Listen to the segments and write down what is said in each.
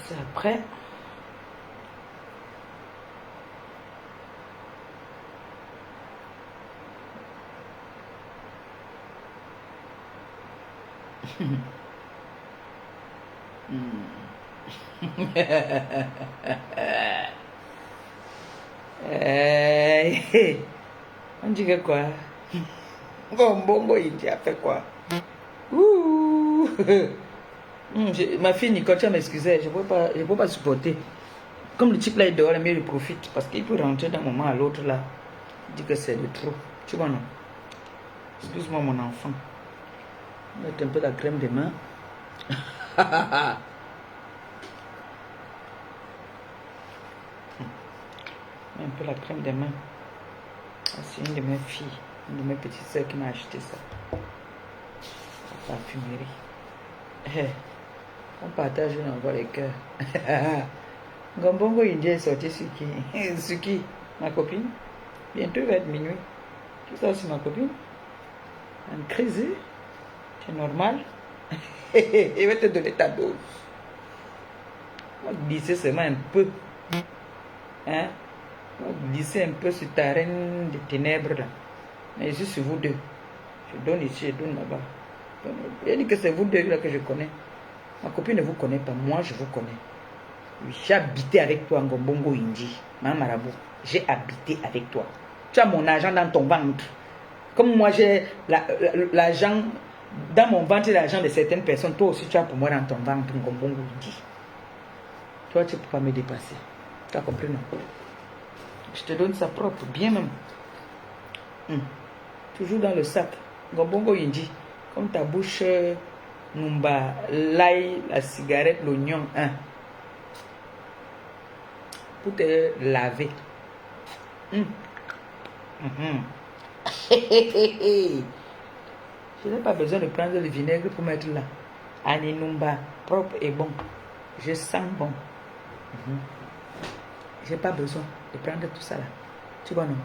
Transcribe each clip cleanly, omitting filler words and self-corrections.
C'est après. On dirait quoi? Bongo, il a fait quoi? Ouh. Ma fille Nicole, tu vas m'excuser, je ne peux pas supporter. Comme le type là est dehors, mais il profite parce qu'il peut rentrer d'un moment à l'autre là. Il dit que c'est de trop. Tu vois non? Excuse-moi mon enfant. Mettre un peu la crème des mains. Un peu la crème des mains. C'est une de mes filles, une de mes petites soeurs qui m'a acheté ça. La parfumerie. On partage, on envoie les cœurs. Gombongo Indien est sorti sur qui? Sur qui? Ma copine. Bientôt il va être minuit. Tout ça c'est ma copine. Une crise. C'est normal. Il va te donner ta dose. On va glisser seulement un peu. Hein? On va glisser un peu sur ta reine des ténèbres là. Mais je suis sur vous deux. Je donne ici, je donne là-bas. Il dit que c'est vous deux là que je connais. Ma copine ne vous connaît pas, moi je vous connais. J'ai habité avec toi en Gombongo Indi, ma marabout. J'ai habité avec toi. Tu as mon argent dans ton ventre. Comme moi j'ai l'argent dans mon ventre et l'argent de certaines personnes, toi aussi tu as pour moi dans ton ventre en Gombongo Indi. Toi tu ne peux pas me dépasser. Tu as compris non? Je te donne ça propre, bien même. Toujours dans le sac. Gombongo Indi. Comme ta bouche, Numba, l'ail, la cigarette, l'oignon, hein. Pour te laver. Je n'ai pas besoin de prendre le vinaigre pour mettre là. Aninumba, propre et bon. Je sens bon. Je n'ai pas besoin de prendre tout ça là. Tu vois non?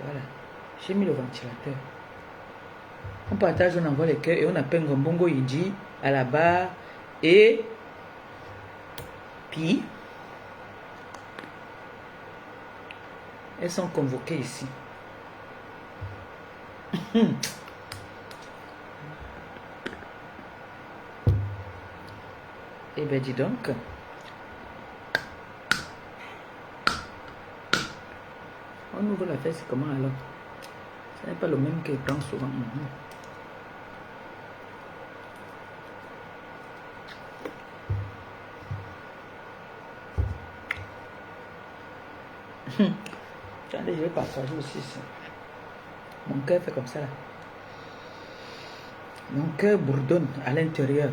Voilà. J'ai mis le ventilateur. On partage, on envoie les cœurs et on appelle Gombongo Indi à la barre. Et puis, elles sont convoquées ici. Eh bien, dis donc. On ouvre la fesse, comment alors? Ce n'est pas le même qu'il prend souvent. Attendez, je vais partager aussi ça. Mon cœur fait comme ça là. Mon cœur bourdonne à l'intérieur.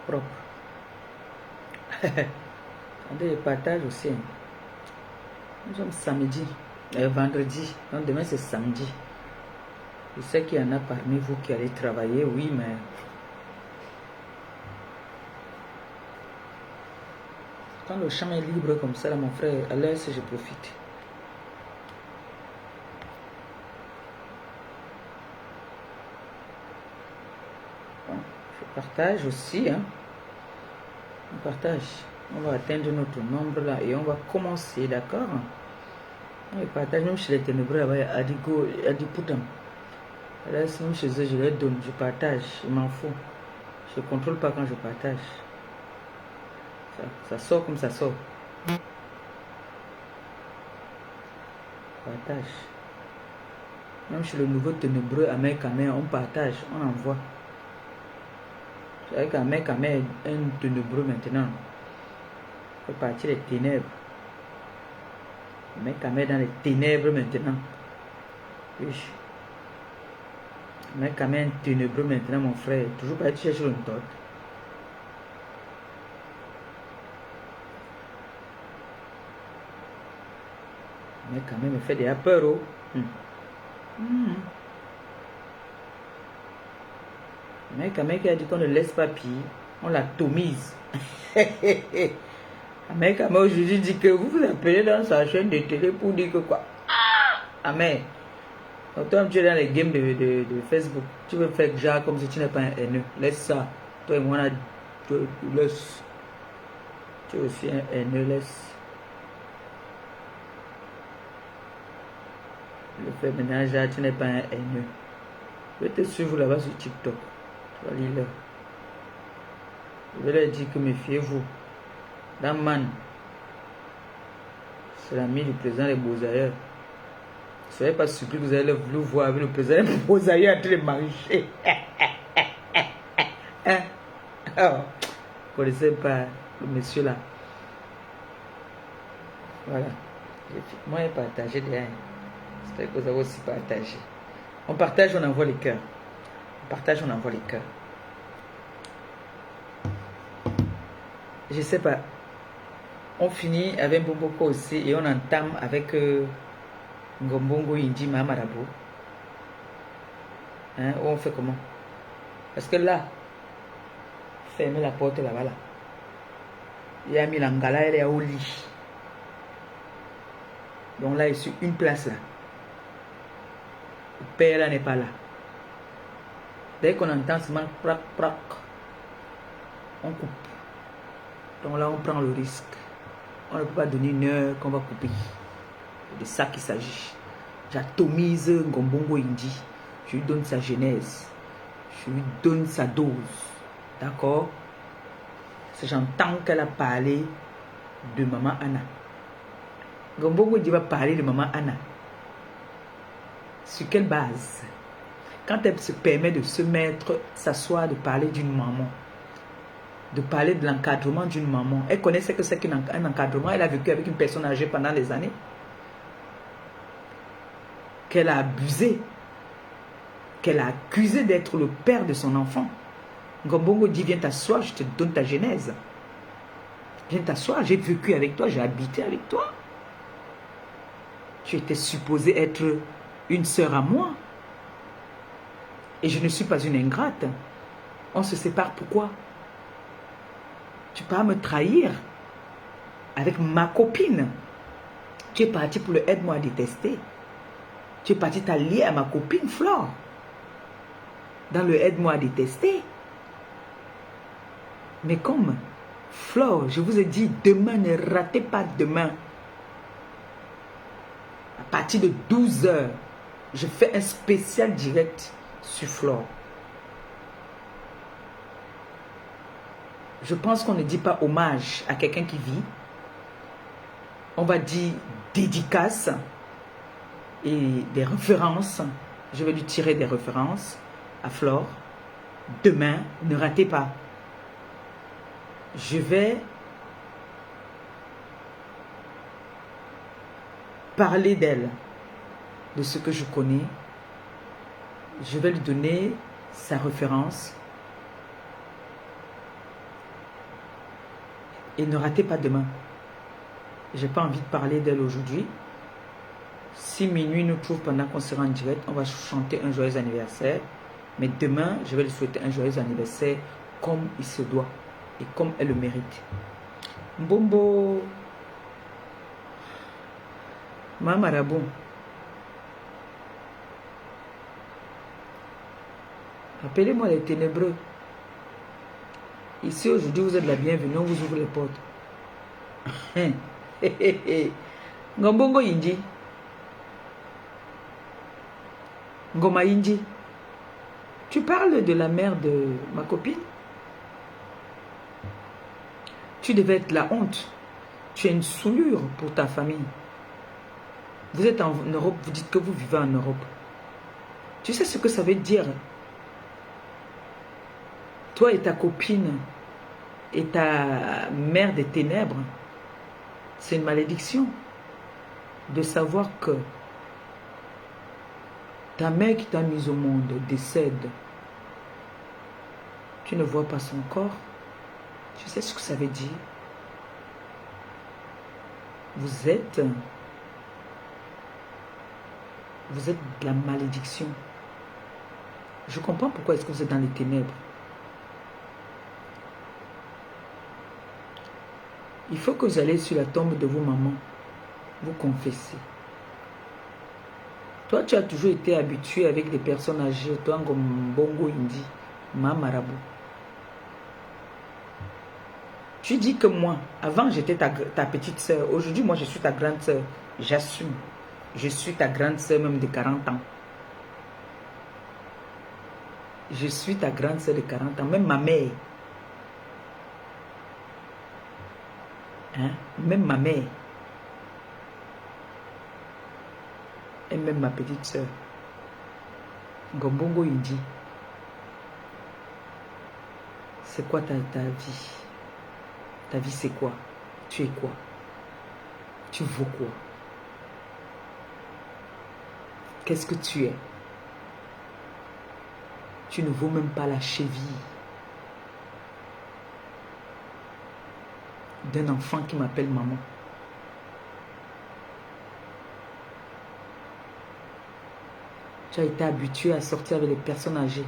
Propre. Attendez, je partage aussi. Nous sommes samedi, vendredi. Donc demain c'est samedi. Je sais qu'il y en a parmi vous qui allez travailler, oui, mais quand le champ est libre comme ça, là, mon frère, à l'aise, je profite. Bon, je partage aussi, hein. On partage. On va atteindre notre nombre là et on va commencer, d'accord? On partage même chez les ténébreux là-bas, Adipoutam. Là, même chez eux, je leur donne, je partage, je m'en fous. Je ne contrôle pas quand je partage. Ça sort comme ça sort. Partage. Même chez le nouveau ténébreux, Amé, on partage, on envoie. C'est vrai qu'Amé est un ténébreux maintenant. Il fait partie des ténèbres. Amé dans les ténèbres maintenant. Oui. Mais quand même ténébreux maintenant, mon frère. Toujours pas chercher une torte. Mais quand même, il fait des peur. Mais quand même, qui a dit qu'on ne laisse pas piller. On l'atomise. Mec, aujourd'hui dit que vous vous appelez dans sa chaîne de télé pour dire que quoi? Amen. Donc, toi, tu es dans les games de Facebook. Tu veux faire genre comme si tu n'es pas un haineux. Laisse ça. Toi et moi, tu laisse. Tu es aussi un haineux, laisse. Le fait maintenant, genre, tu n'es pas un haineux. Je vais te suivre là-bas sur TikTok. Tu vas lire là. Je vais leur dire que méfiez-vous. Dans Man, c'est l'ami du président des Beaux-Ailleurs. Ne soyez pas surpris que vous allez le voir avec le président des Beaux-Ailleurs en train de marcher. Hein? Oh. Vous ne connaissez pas le monsieur là. Voilà. Moi, j'ai partagé derrière. J'espère que vous avez aussi partagé. On partage, on envoie les cœurs. On partage, on envoie les cœurs. Je sais pas. On finit avec Mboko aussi et on entame avec Ngombongo Indi Mamarabo. Hein, on fait comment? Parce que là, fermez la porte là-bas là. Il y a mis l'angala, elle est au lit. Donc là, il est sur une place là. Le père là n'est pas là. Dès qu'on entend seulement prac, prac, on coupe. Donc là, on prend le risque. On ne peut pas donner une heure qu'on va couper. C'est de ça qu'il s'agit. J'atomise Ngombongo Indi. Je lui donne sa genèse. Je lui donne sa dose. D'accord? J'entends qu'elle a parlé de Maman Anna. Ngombongo Indi va parler de Maman Anna. Sur quelle base? Quand elle se permet de se mettre, s'asseoir, de parler d'une maman, de parler de l'encadrement d'une maman. Elle connaissait que c'est qu'un encadrement. Elle a vécu avec une personne âgée pendant des années. Qu'elle a abusé. Qu'elle a accusé d'être le père de son enfant. Ngombongo dit, viens t'asseoir, je te donne ta genèse. Viens t'asseoir, j'ai vécu avec toi, j'ai habité avec toi. Tu étais supposée être une sœur à moi. Et je ne suis pas une ingrate. On se sépare pourquoi? Tu peux pas me trahir avec ma copine. Tu es parti pour le aide-moi à détester. Tu es parti t'allier à ma copine Flore. Dans le aide-moi à détester. Mais comme Flore, je vous ai dit, demain, ne ratez pas demain. À partir de 12 h, je fais un spécial direct sur Flore. Je pense qu'on ne dit pas hommage à quelqu'un qui vit. On va dire dédicace et des références. Je vais lui tirer des références à Flore. Demain, ne ratez pas. Je vais parler d'elle, de ce que je connais. Je vais lui donner sa référence. Et ne ratez pas demain. Je n'ai pas envie de parler d'elle aujourd'hui. Si minuit nous trouve pendant qu'on sera en direct, on va chanter un joyeux anniversaire. Mais demain, je vais lui souhaiter un joyeux anniversaire comme il se doit et comme elle le mérite. Mbombo Mamarabo. Appelez-moi les ténébreux. Ici, aujourd'hui, vous êtes la bienvenue. On vous ouvre les portes. Ngombongo Indi. Ngoma Indi. Tu parles de la mère de ma copine? Tu devais être la honte. Tu es une souillure pour ta famille. Vous êtes en Europe, vous dites que vous vivez en Europe. Tu sais ce que ça veut dire? Toi et ta copine et ta mère des ténèbres, c'est une malédiction de savoir que ta mère qui t'a mise au monde décède. Tu ne vois pas son corps. Tu sais ce que ça veut dire? Vous êtes de la malédiction. Je comprends pourquoi est-ce que vous êtes dans les ténèbres. Il faut que vous allez sur la tombe de vos mamans, vous confesser. Toi, tu as toujours été habitué avec des personnes âgées, toi comme Bongo Indi, ma marabout. Tu dis que moi, avant j'étais ta petite soeur, aujourd'hui moi je suis ta grande soeur, j'assume. Je suis ta grande soeur même de 40 ans. Je suis ta grande soeur de 40 ans, même ma mère. Hein? Même ma mère. Et même ma petite soeur. Gombongo Indi. C'est quoi ta vie? Ta vie c'est quoi? Tu es quoi? Tu vaux quoi? Qu'est-ce que tu es? Tu ne vaux même pas la cheville d'un enfant qui m'appelle maman. Tu as été habitué à sortir avec les personnes âgées.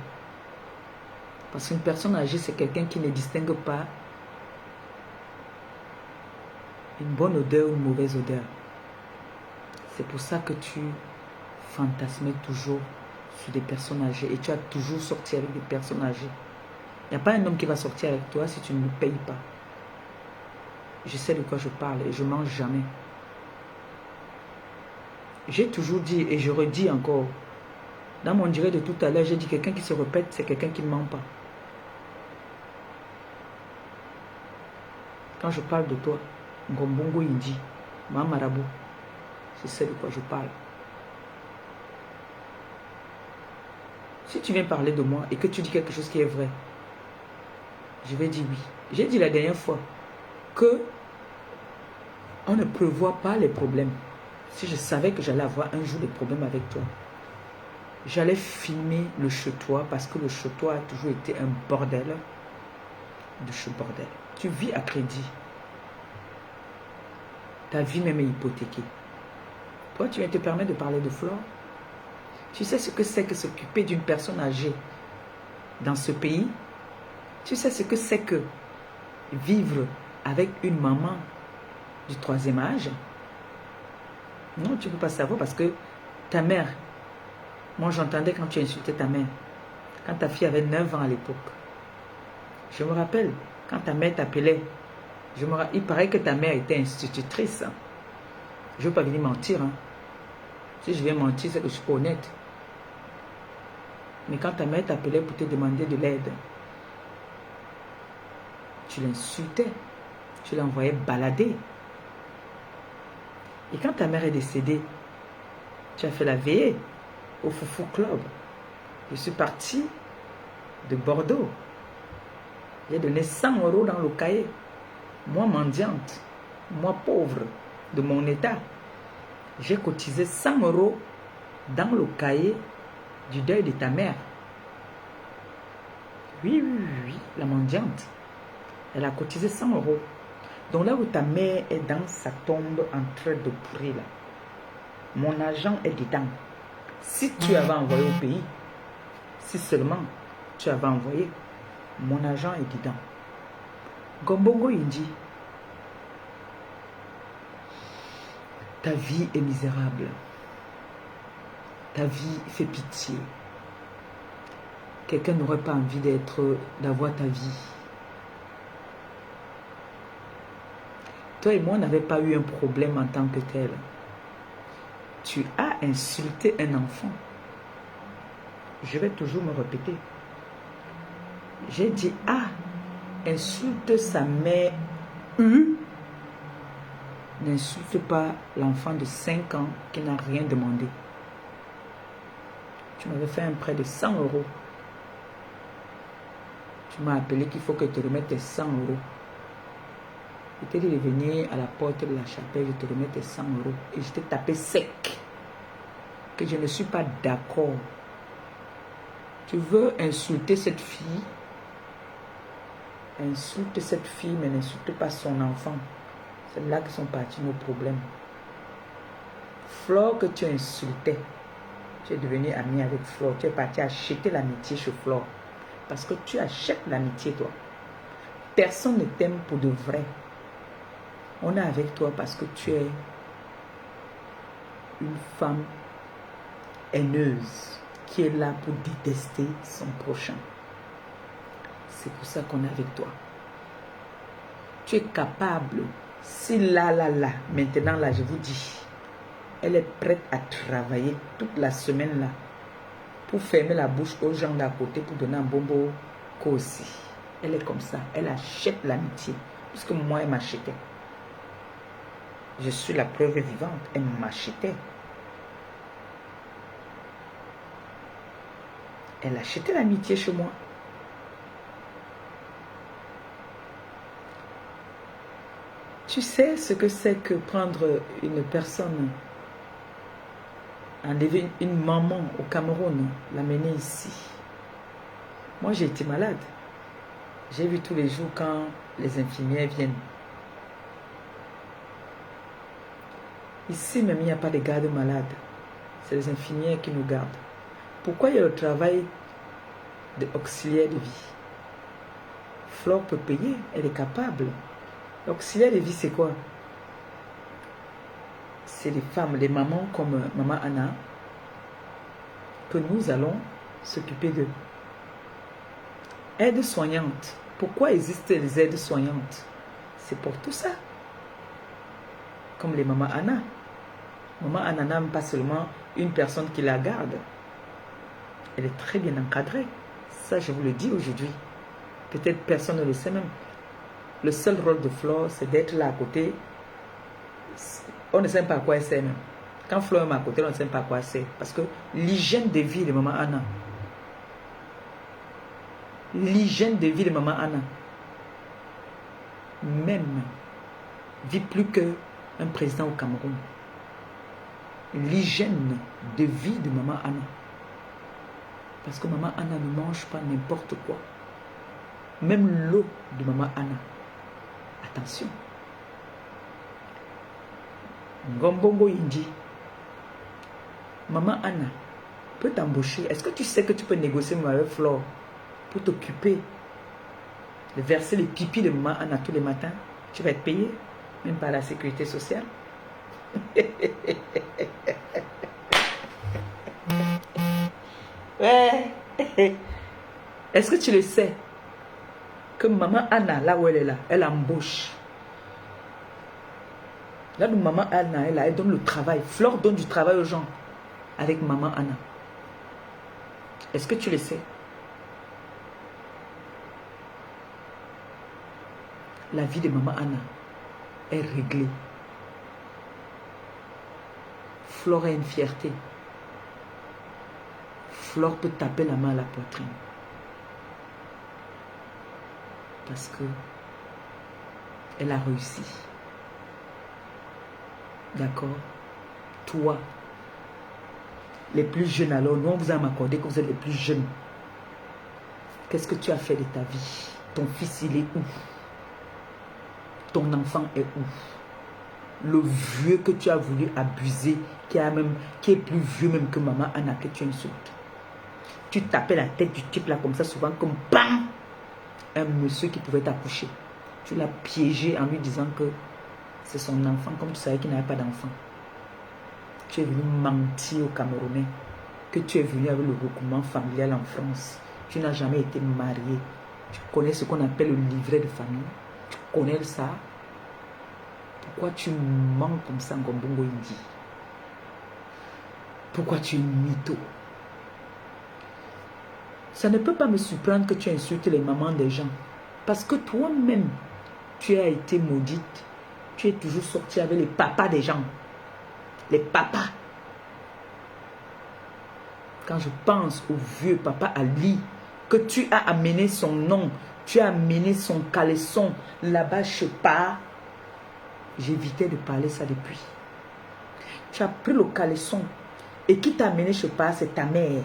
Parce qu'une personne âgée, c'est quelqu'un qui ne distingue pas une bonne odeur ou une mauvaise odeur. C'est pour ça que tu fantasmais toujours sur des personnes âgées et tu as toujours sorti avec des personnes âgées. Il n'y a pas un homme qui va sortir avec toi si tu ne le payes pas. Je sais de quoi je parle et je ne mens jamais. J'ai toujours dit et je redis encore, dans mon direct de tout à l'heure, j'ai dit quelqu'un qui se répète, c'est quelqu'un qui ne ment pas. Quand je parle de toi, Ngombongo Indi, ma marabout, je sais de quoi je parle. Si tu viens parler de moi et que tu dis quelque chose qui est vrai, je vais dire oui. J'ai dit la dernière fois que on ne prévoit pas les problèmes. Si je savais que j'allais avoir un jour des problèmes avec toi, j'allais filmer le chez toi parce que le chez toi a toujours été un bordel de chez bordel. Tu vis à crédit. Ta vie même est hypothéquée. Toi, tu viens te permettre de parler de Flore. Tu sais ce que c'est que s'occuper d'une personne âgée dans ce pays? Tu sais ce que c'est que vivre avec une maman du 3e âge? Non, tu ne peux pas savoir parce que ta mère, moi j'entendais quand tu insultais ta mère, quand ta fille avait 9 ans à l'époque. Je me rappelle, quand ta mère t'appelait, il paraît que ta mère était institutrice. Hein. Je ne veux pas venir mentir. Hein. Si je viens mentir, c'est que je suis pas honnête. Mais quand ta mère t'appelait pour te demander de l'aide, tu l'insultais, tu l'envoyais balader. Et quand ta mère est décédée, tu as fait la veillée au Foufou Club. Je suis partie de Bordeaux. J'ai donné 100 € dans le cahier. Moi, mendiante, moi, pauvre, de mon état, j'ai cotisé 100 € dans le cahier du deuil de ta mère. Oui, la mendiante. Elle a cotisé 100 €. Donc là où ta mère est dans sa tombe en train de pourrir là, mon argent est dedans. Si tu avais envoyé au pays, si seulement tu avais envoyé, mon argent est dedans. Gombongo Indi, ta vie est misérable. Ta vie fait pitié. Quelqu'un n'aurait pas envie d'avoir ta vie. Toi et moi, on n'avait pas eu un problème en tant que tel. Tu as insulté un enfant. Je vais toujours me répéter. J'ai dit, insulte sa mère. N'insulte pas l'enfant de 5 ans qui n'a rien demandé. Tu m'avais fait un prêt de 100 €. Tu m'as appelé qu'il faut que je te remette tes 100 €. Je t'ai dit de venir à la porte de la chapelle, je te remets tes 100 €. Et je t'ai tapé sec. Que je ne suis pas d'accord. Tu veux insulter cette fille? Insulte cette fille, mais n'insulte pas son enfant. C'est là que sont partis nos problèmes. Flore que tu insultais, tu es devenu ami avec Flore. Tu es parti acheter l'amitié chez Flore. Parce que tu achètes l'amitié, toi. Personne ne t'aime pour de vrai. On est avec toi parce que tu es une femme haineuse qui est là pour détester son prochain. C'est pour ça qu'on est avec toi. Tu es capable. Si là, maintenant là, je vous dis, elle est prête à travailler toute la semaine là pour fermer la bouche aux gens d'à côté pour donner un bonbon aussi. Elle est comme ça. Elle achète l'amitié. Puisque moi, elle m'achetait. Je suis la preuve vivante. Elle m'achetait. Elle achetait l'amitié chez moi. Tu sais ce que c'est que prendre une personne, enlever une maman au Cameroun, l'amener ici. Moi, j'ai été malade. J'ai vu tous les jours quand les infirmières viennent. Ici même, il n'y a pas de garde malade. C'est les infirmières qui nous gardent. Pourquoi il y a le travail d'auxiliaire de vie? Flore peut payer, elle est capable. L'auxiliaire de vie, c'est quoi? C'est les femmes, les mamans comme Maman Anna, que nous allons s'occuper d'eux. Aides-soignantes. Pourquoi existent les aides-soignantes? C'est pour tout ça. Comme les Maman Anna. Maman Anna n'a pas seulement une personne qui la garde. Elle est très bien encadrée. Ça, je vous le dis aujourd'hui. Peut-être personne ne le sait même. Le seul rôle de Flore, c'est d'être là à côté. On ne sait pas à quoi elle sert même. Quand Flore est à côté, on ne sait pas à quoi elle sert. Parce que l'hygiène de vie de Maman Anna, l'hygiène de vie de Maman Anna, même, vit plus qu'un président au Cameroun. L'hygiène de vie de Maman Anna. Parce que Maman Anna ne mange pas n'importe quoi. Même l'eau de Maman Anna. Attention. Ngombongo Indi. Maman Anna peut t'embaucher. Est-ce que tu sais que tu peux négocier avec Flore pour t'occuper de verser les pipis de Maman Anna tous les matins? Tu vas être payé, même par la sécurité sociale. Ouais. Est-ce que tu le sais que Maman Anna, là où elle est là, elle embauche. Là où Maman Anna est là, elle donne le travail. Flore donne du travail aux gens avec Maman Anna. Est-ce que tu le sais? La vie de Maman Anna est réglée. Flore a une fierté. Flore peut taper la main à la poitrine. Parce que elle a réussi. D'accord? Toi, les plus jeunes, alors, nous on vous a accordé que vous êtes les plus jeunes. Qu'est-ce que tu as fait de ta vie? Ton fils, il est où? Ton enfant est où? Le vieux que tu as voulu abuser, qui est plus vieux même que Maman Anna, que tu insultes. Tu tapais la tête du type là comme ça, souvent comme BAM! Un monsieur qui pouvait t'accoucher. Tu l'as piégé en lui disant que c'est son enfant, comme tu savais qu'il n'avait pas d'enfant. Tu es venu mentir aux Camerounais que tu es venu avec le regroupement familial en France. Tu n'as jamais été marié. Tu connais ce qu'on appelle le livret de famille. Tu connais ça. Pourquoi tu mens comme ça, Ngombongo Indi? Pourquoi tu es mytho? Ça ne peut pas me surprendre que tu insultes les mamans des gens. Parce que toi-même, tu as été maudite. Tu es toujours sorti avec les papas des gens. Les papas. Quand je pense au vieux papa Ali, que tu as amené son nom, tu as amené son caleçon là-bas, je sais pas. J'évitais de parler ça depuis. Tu as pris le caleçon. Et qui t'a amené, je sais pas, c'est ta mère.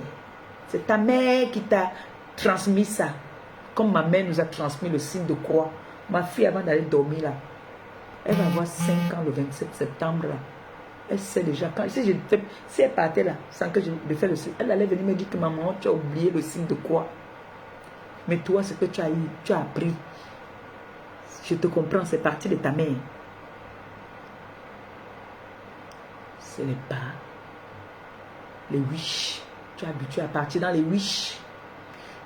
C'est ta mère qui t'a transmis ça. Comme ma mère nous a transmis le signe de croix. Ma fille, avant d'aller dormir là, elle va avoir 5 ans le 27 septembre là. Elle sait déjà. Si elle partait là, sans que je le fasse le signe, elle allait venir me dire que maman, tu as oublié le signe de croix. Mais toi, ce que tu as eu, tu as appris. Je te comprends, c'est parti de ta mère. C'est les bas, les wish. Tu es habitué à partir dans les wish.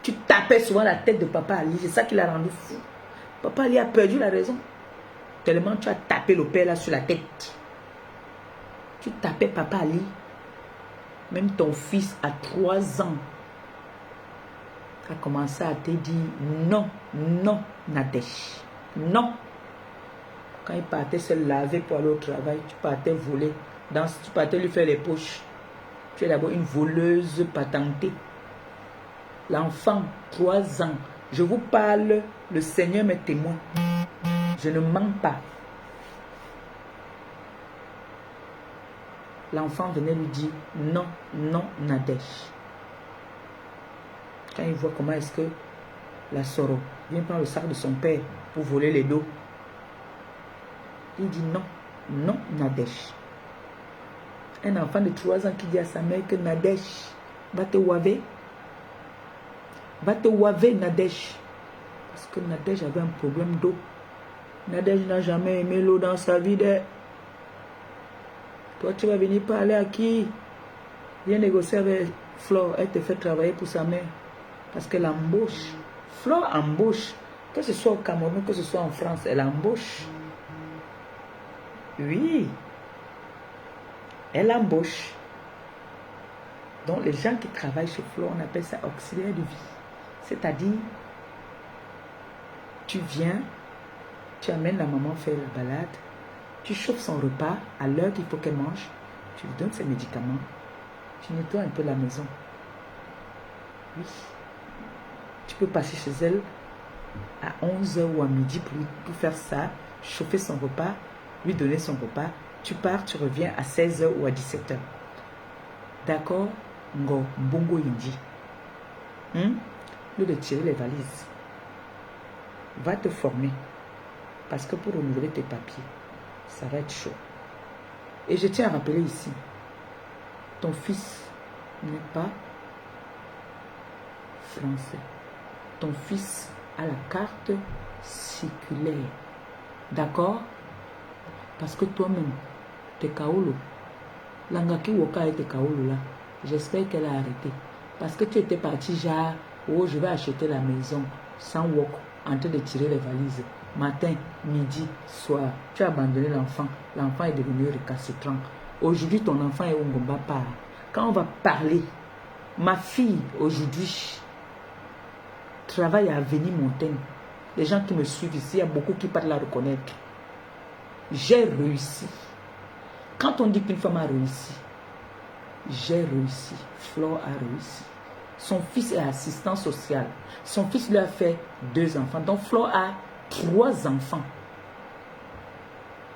Tu tapais souvent la tête de Papa Ali. C'est ça qui l'a rendu fou. Papa Ali a perdu la raison. Tellement tu as tapé le père là sur la tête. Tu tapais Papa Ali. Même ton fils à 3 ans a commencé à te dire non, non, Nadège. Non. Quand il partait se laver pour aller au travail, tu partais voler. Tu partais lui faire les poches. Tu es d'abord une voleuse patentée. L'enfant, 3 ans. Je vous parle, le Seigneur m'est témoin. Je ne mens pas. L'enfant venait lui dire non, non, Nadège. Quand il voit comment est-ce que la Soro vient prendre le sac de son père pour voler les dos, il dit non, non, Nadège. Un enfant de 3 ans qui dit à sa mère que Nadège va te waver. Va te waver, Nadège. Parce que Nadège avait un problème d'eau. Nadège n'a jamais aimé l'eau dans sa vie. Toi, tu vas venir parler à qui? Viens négocier avec Flore. Elle te fait travailler pour sa mère. Parce qu'elle embauche. Flore embauche. Que ce soit au Cameroun, que ce soit en France, elle embauche. Oui. Elle embauche. Donc, les gens qui travaillent chez Flore, on appelle ça auxiliaire de vie. C'est-à-dire, tu viens, tu amènes la maman faire la balade, tu chauffes son repas à l'heure qu'il faut qu'elle mange, tu lui donnes ses médicaments, tu nettoies un peu la maison. Oui. Tu peux passer chez elle à 11h ou à midi pour faire ça, chauffer son repas, lui donner son repas. Tu pars, tu reviens à 16h ou à 17h. D'accord? Ngo, Mbongo Indi. Nous de tirer les valises. Va te former. Parce que pour renouveler tes papiers, ça va être chaud. Et je tiens à rappeler ici, ton fils n'est pas français. Ton fils a la carte circulaire. D'accord? Parce que toi-même, t'es Kaolo. L'angaki Woka était Kaolo là. J'espère qu'elle a arrêté. Parce que tu étais parti genre, oh, je vais acheter la maison sans wok, en train de tirer les valises. Matin, midi, soir. Tu as abandonné l'enfant. L'enfant est devenu récalcitrant. Aujourd'hui, ton enfant est au Ngomba Par. Quand on va parler, ma fille, aujourd'hui, travaille à Avenue Montaigne. Les gens qui me suivent ici, il y a beaucoup qui parlent la reconnaître. J'ai réussi. Quand on dit qu'une femme a réussi, j'ai réussi. Flore a réussi. Son fils est assistant social. Son fils lui a fait 2 enfants. Donc Flore a 3 enfants.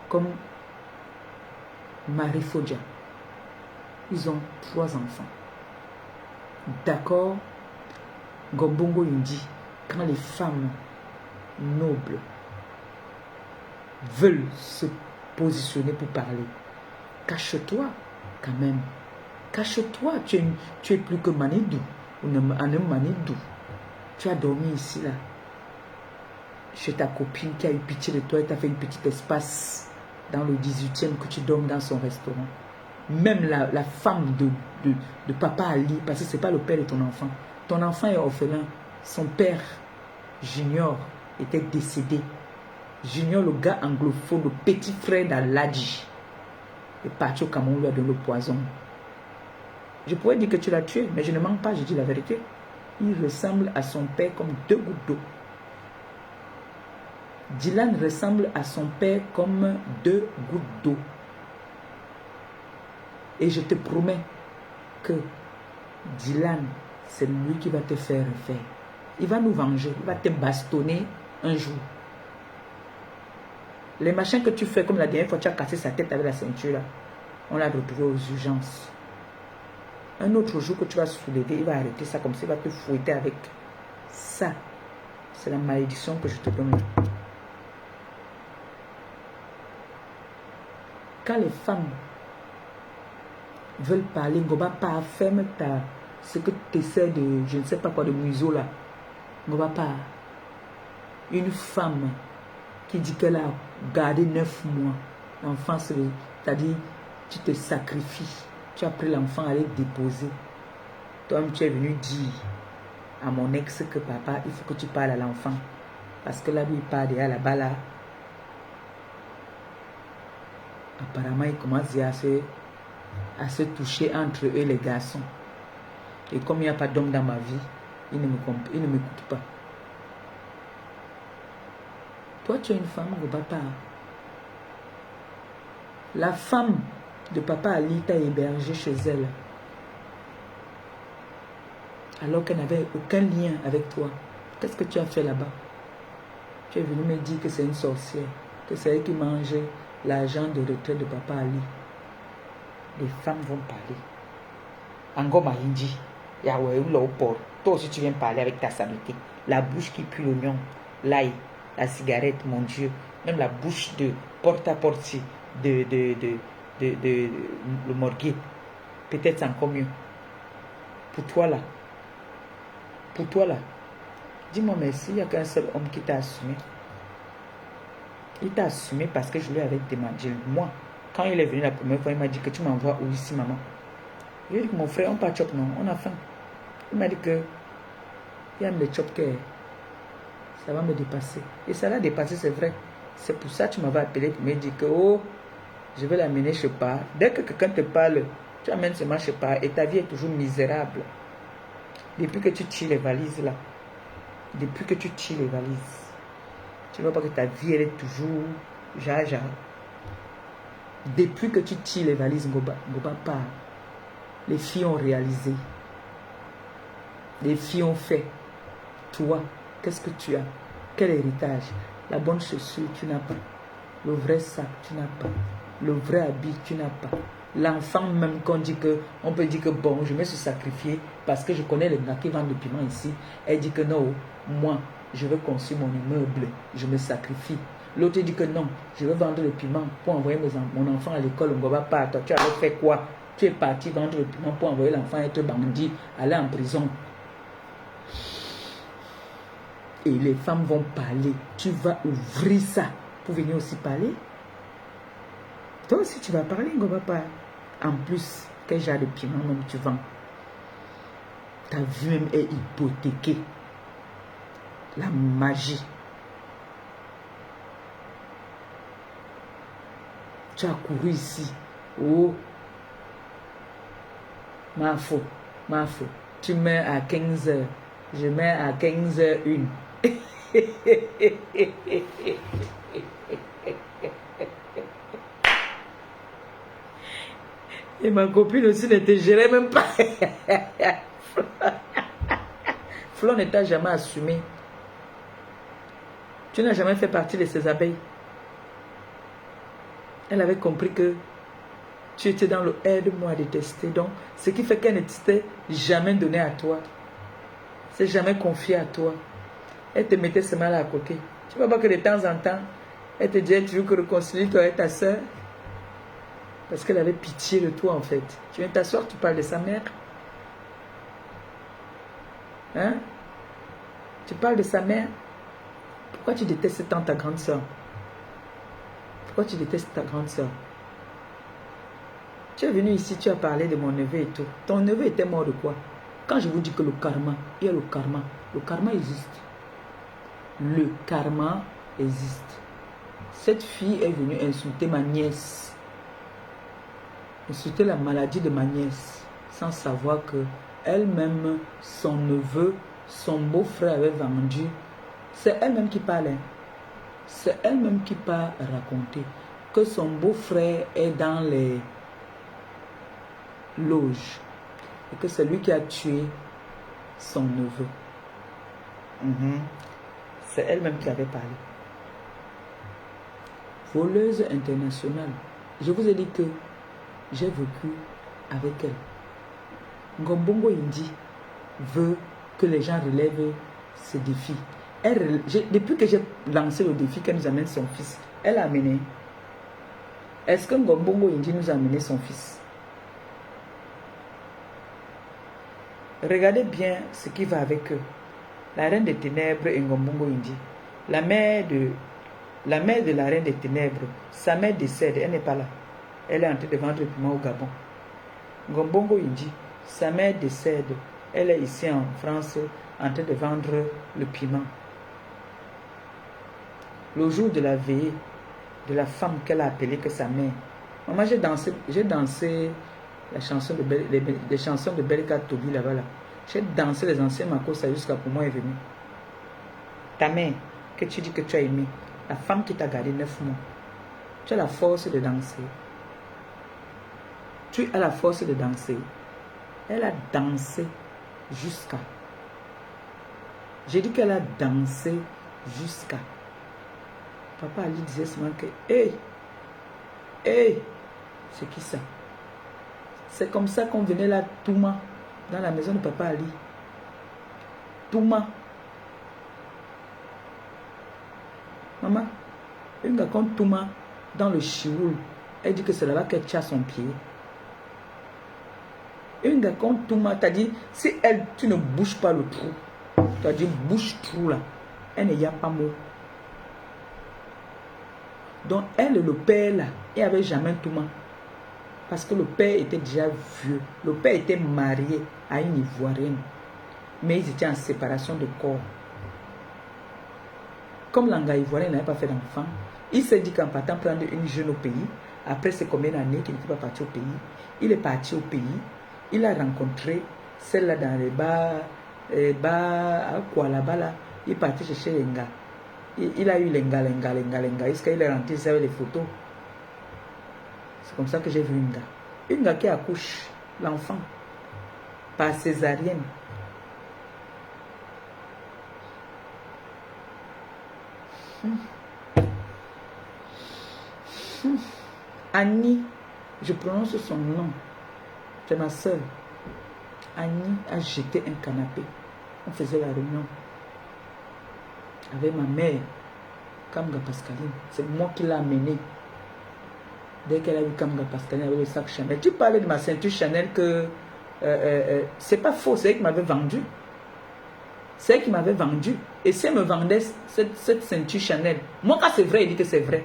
Comme Marie Fodja. Ils ont 3 enfants. D'accord? Gobongo Indi. Quand les femmes nobles veulent se positionner pour parler, cache-toi quand même. Cache-toi. Tu es plus que Manidou. Manidou. Tu as dormi ici là. Chez ta copine qui a eu pitié de toi et t'a fait un petit espace dans le 18e que tu dormes dans son restaurant. Même la femme de Papa Ali, parce que ce n'est pas le père de ton enfant. Ton enfant est orphelin. Son père, Junior, était décédé. Junior, le gars anglophone, le petit frère d'Aladji, est parti au Cameroun, lui a donné le poison. Je pourrais dire que tu l'as tué, mais je ne mens pas, je dis la vérité. Il ressemble à son père comme 2 gouttes d'eau. Dylan ressemble à son père comme 2 gouttes d'eau. Et je te promets que Dylan, c'est lui qui va te faire refaire. Il va nous venger, il va te bastonner un jour. Les machins que tu fais, comme la dernière fois, tu as cassé sa tête avec la ceinture, là, on l'a retrouvé aux urgences. Un autre jour que tu vas soulever, il va arrêter ça comme ça, il va te fouetter avec ça. C'est la malédiction que je te donne. Quand les femmes veulent parler, Ngoba Par, ferme ce que tu essaies de, je ne sais pas quoi, de museau là. Ngoba Par. Une femme qui dit qu'elle a gardé 9 mois l'enfant, c'est-à-dire Tu te sacrifies. Tu as pris l'enfant à aller déposer. Toi-même, tu es venu dire à mon ex que papa, il faut que tu parles à l'enfant. Parce que là, lui, il part déjà là-bas, là. Apparemment, il commence déjà à se toucher entre eux, les garçons. Et comme il n'y a pas d'homme dans ma vie, il ne m'écoute pas. Toi, tu es une femme de papa. La femme de papa Ali t'a hébergé chez elle. Alors qu'elle n'avait aucun lien avec toi. Qu'est-ce que tu as fait là-bas? Tu es venu me dire que c'est une sorcière. Que c'est elle qui mangeait l'argent de retraite de papa Ali. Les femmes vont parler. Angoma Hindi. Yahweh ou l'opor. Toi aussi tu viens parler avec ta saleté. La bouche qui pue l'oignon. L'ail. La cigarette, mon Dieu. Même la bouche de porte-à-porte de le morgue. Peut-être c'est encore mieux. Pour toi là. Pour toi là. Dis-moi merci, il n'y a qu'un seul homme qui t'a assumé. Il t'a assumé parce que je lui avais demandé. Moi, quand il est venu la première fois, il m'a dit que tu m'envoies où ici, maman. Je lui ai dit que mon frère, on pas chop, non, on a faim. Il m'a dit que il aime les chop que ça va me dépasser. Et ça l'a dépassé, c'est vrai. C'est pour ça que tu m'avais appelé pour me dire que oh, je vais l'amener chez pas. Dès que quelqu'un te parle, tu amènes seulement chez pas et ta vie est toujours misérable. Depuis que tu tires les valises là. Depuis que tu tires les valises. Tu ne vois pas que ta vie elle est toujours jaja. Depuis que tu tires les valises, Ngoba part. Les filles ont réalisé. Les filles ont fait. Toi, qu'est-ce que tu as? Quel héritage? La bonne chaussure, tu n'as pas. Le vrai sac, tu n'as pas. Le vrai habit, tu n'as pas. L'enfant même qu'on dit que, on peut dire que bon, je me suis sacrifié parce que je connais les gars qui vendent le piment ici. Elle dit que non, moi, je veux construire mon immeuble, je me sacrifie. L'autre dit que non, je veux vendre le piment pour envoyer mon enfant à l'école. On ne va pas. Toi, tu avais fait quoi? Tu es parti vendre le piment pour envoyer l'enfant être bandit, aller en prison. Et les femmes vont parler. Tu vas ouvrir ça pour venir aussi parler. Toi aussi, tu vas parler, Ngoba pas. En plus, quel genre de piment même tu vends? Ta vie même est hypothéquée. La magie. Tu as couru ici. Oh. Ma faute. Tu mets à 15h. Je mets à 15h01. Et ma copine aussi ne te gérait même pas. Flo ne t'a jamais assumé. Tu n'as jamais fait partie de ces abeilles. Elle avait compris que tu étais dans le aide-moi à détester. Donc, ce qui fait qu'elle ne t'était jamais donné à toi. C'est jamais confié à toi. Elle te mettait seulement là à côté. Tu ne vois pas que de temps en temps, elle te disait, tu veux que réconcilie toi et ta soeur? Parce qu'elle avait pitié de toi en fait. Tu viens t'asseoir, tu parles de sa mère. Hein? Tu parles de sa mère. Pourquoi tu détestes tant ta grande soeur? Pourquoi tu détestes ta grande soeur? Tu es venu ici, tu as parlé de mon neveu et tout. Ton neveu était mort de quoi? Quand je vous dis que le karma, il y a le karma. Le karma existe. Le karma existe. Cette fille est venue insulter ma nièce. Insulter la maladie de ma nièce. Sans savoir que elle-même, son neveu, son beau-frère avait vendu. C'est elle-même qui parle. C'est elle-même qui part raconter que son beau-frère est dans les loges. Et que c'est lui qui a tué son neveu. C'est elle-même qui avait parlé. Voleuse internationale. Je vous ai dit que j'ai vécu avec elle. Ngombongo Indi veut que les gens relèvent ce défi. Depuis que j'ai lancé le défi qu'elle nous amène son fils, elle a amené. Est-ce que Ngombongo Indi nous a amené son fils? Regardez bien ce qui va avec eux. La reine des ténèbres et Ngombongo Indi. La mère de la reine des ténèbres, sa mère décède, elle n'est pas là. Elle est en train de vendre le piment au Gabon. Ngombongo, il dit, sa mère décède. Elle est ici en France en train de vendre le piment. Le jour de la veillée de la femme qu'elle a appelée que sa mère. Maman, j'ai dansé la chanson les chansons de Belka Tobi là-bas. Là. J'ai dansé les anciens Makossa jusqu'à pour moi est venue. Ta mère, que tu dis que tu as aimé, la femme qui t'a gardé 9 mois, tu as la force de danser. Tu as la force de danser. Elle a dansé jusqu'à. J'ai dit qu'elle a dansé jusqu'à. Papa Ali disait seulement que, hey, c'est qui ça? C'est comme ça qu'on venait là, Touma, dans la maison de Papa Ali. Touma. Maman, une gars comme Touma, dans le Chioul, elle dit que c'est là-bas qu'elle tient son pied. Une gars comme Touma, t'as dit, si elle, tu ne bouges pas le trou, tu as dit, bouge trou là, elle n'y a pas mot. Donc, elle et le père là, il n'y avait jamais Touma. Parce que le père était déjà vieux. Le père était marié à une Ivoirienne. Mais ils étaient en séparation de corps. Comme l'anga ivoirien n'avait pas fait d'enfant, il s'est dit qu'en partant prendre une jeune au pays, après ces combien d'années qu'il n'était pas parti au pays, il est parti au pays, il a rencontré celle-là dans les bars, à quoi là-bas là, il est parti chercher les gars. Il a eu les gars. Est-ce qu'il est rentré avec les photos? C'est comme ça que j'ai vu une gars qui accouche l'enfant par césarienne. Annie, je prononce son nom, c'est ma soeur. Annie a jeté un canapé. On faisait la réunion avec ma mère, Kamga Pascaline. C'est moi qui l'ai amenée. Dès qu'elle a vu Kamga Pascaline avec le sac Chanel. Tu parlais de ma ceinture Chanel que c'est pas faux, c'est elle qui m'avait vendu. C'est elle qui m'avait vendu. Et si elle me vendait cette ceinture Chanel, moi quand c'est vrai, il dit que c'est vrai.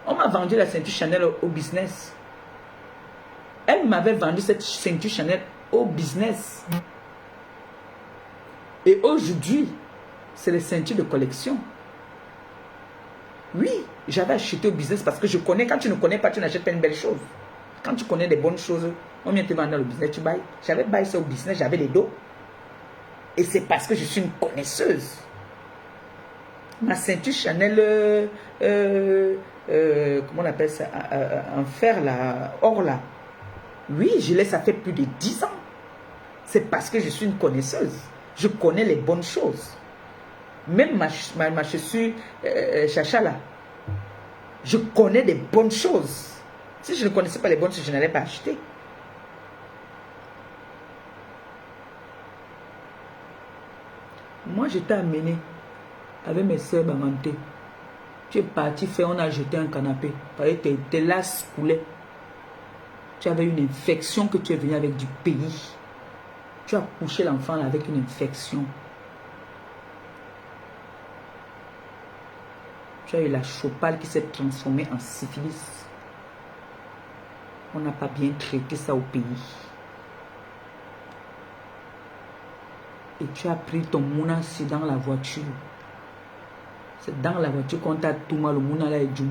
On m'a vendu la ceinture Chanel au business. Elle m'avait vendu cette ceinture Chanel au business. Et aujourd'hui, c'est les ceintures de collection. Oui, j'avais acheté au business parce que je connais. Quand tu ne connais pas, tu n'achètes pas une belle chose. Quand tu connais des bonnes choses, on vient te vendre dans le business, tu bailles. J'avais baillé ça au business, j'avais les dos. Et c'est parce que je suis une connaisseuse. Ma ceinture Chanel, comment on appelle ça, en fer là, or là. Oui, je l'ai, ça fait plus de 10 ans. C'est parce que je suis une connaisseuse. Je connais les bonnes choses. Même ma chaussure Chacha là, je connais des bonnes choses. Si je ne connaissais pas les bonnes choses, je n'allais pas acheter. Moi, je t'ai amené avec mes soeurs Bamanté. Tu es parti faire, on a jeté un canapé. Tes lasses coulaient. Tu avais une infection que tu es venu avec du pays. Tu as couché l'enfant avec une infection. Tu as eu la chopale qui s'est transformée en syphilis. On n'a pas bien traité ça au pays. Et tu as pris ton mounassi dans la voiture. C'est dans la voiture qu'on t'a tout mal, le mouna là et du.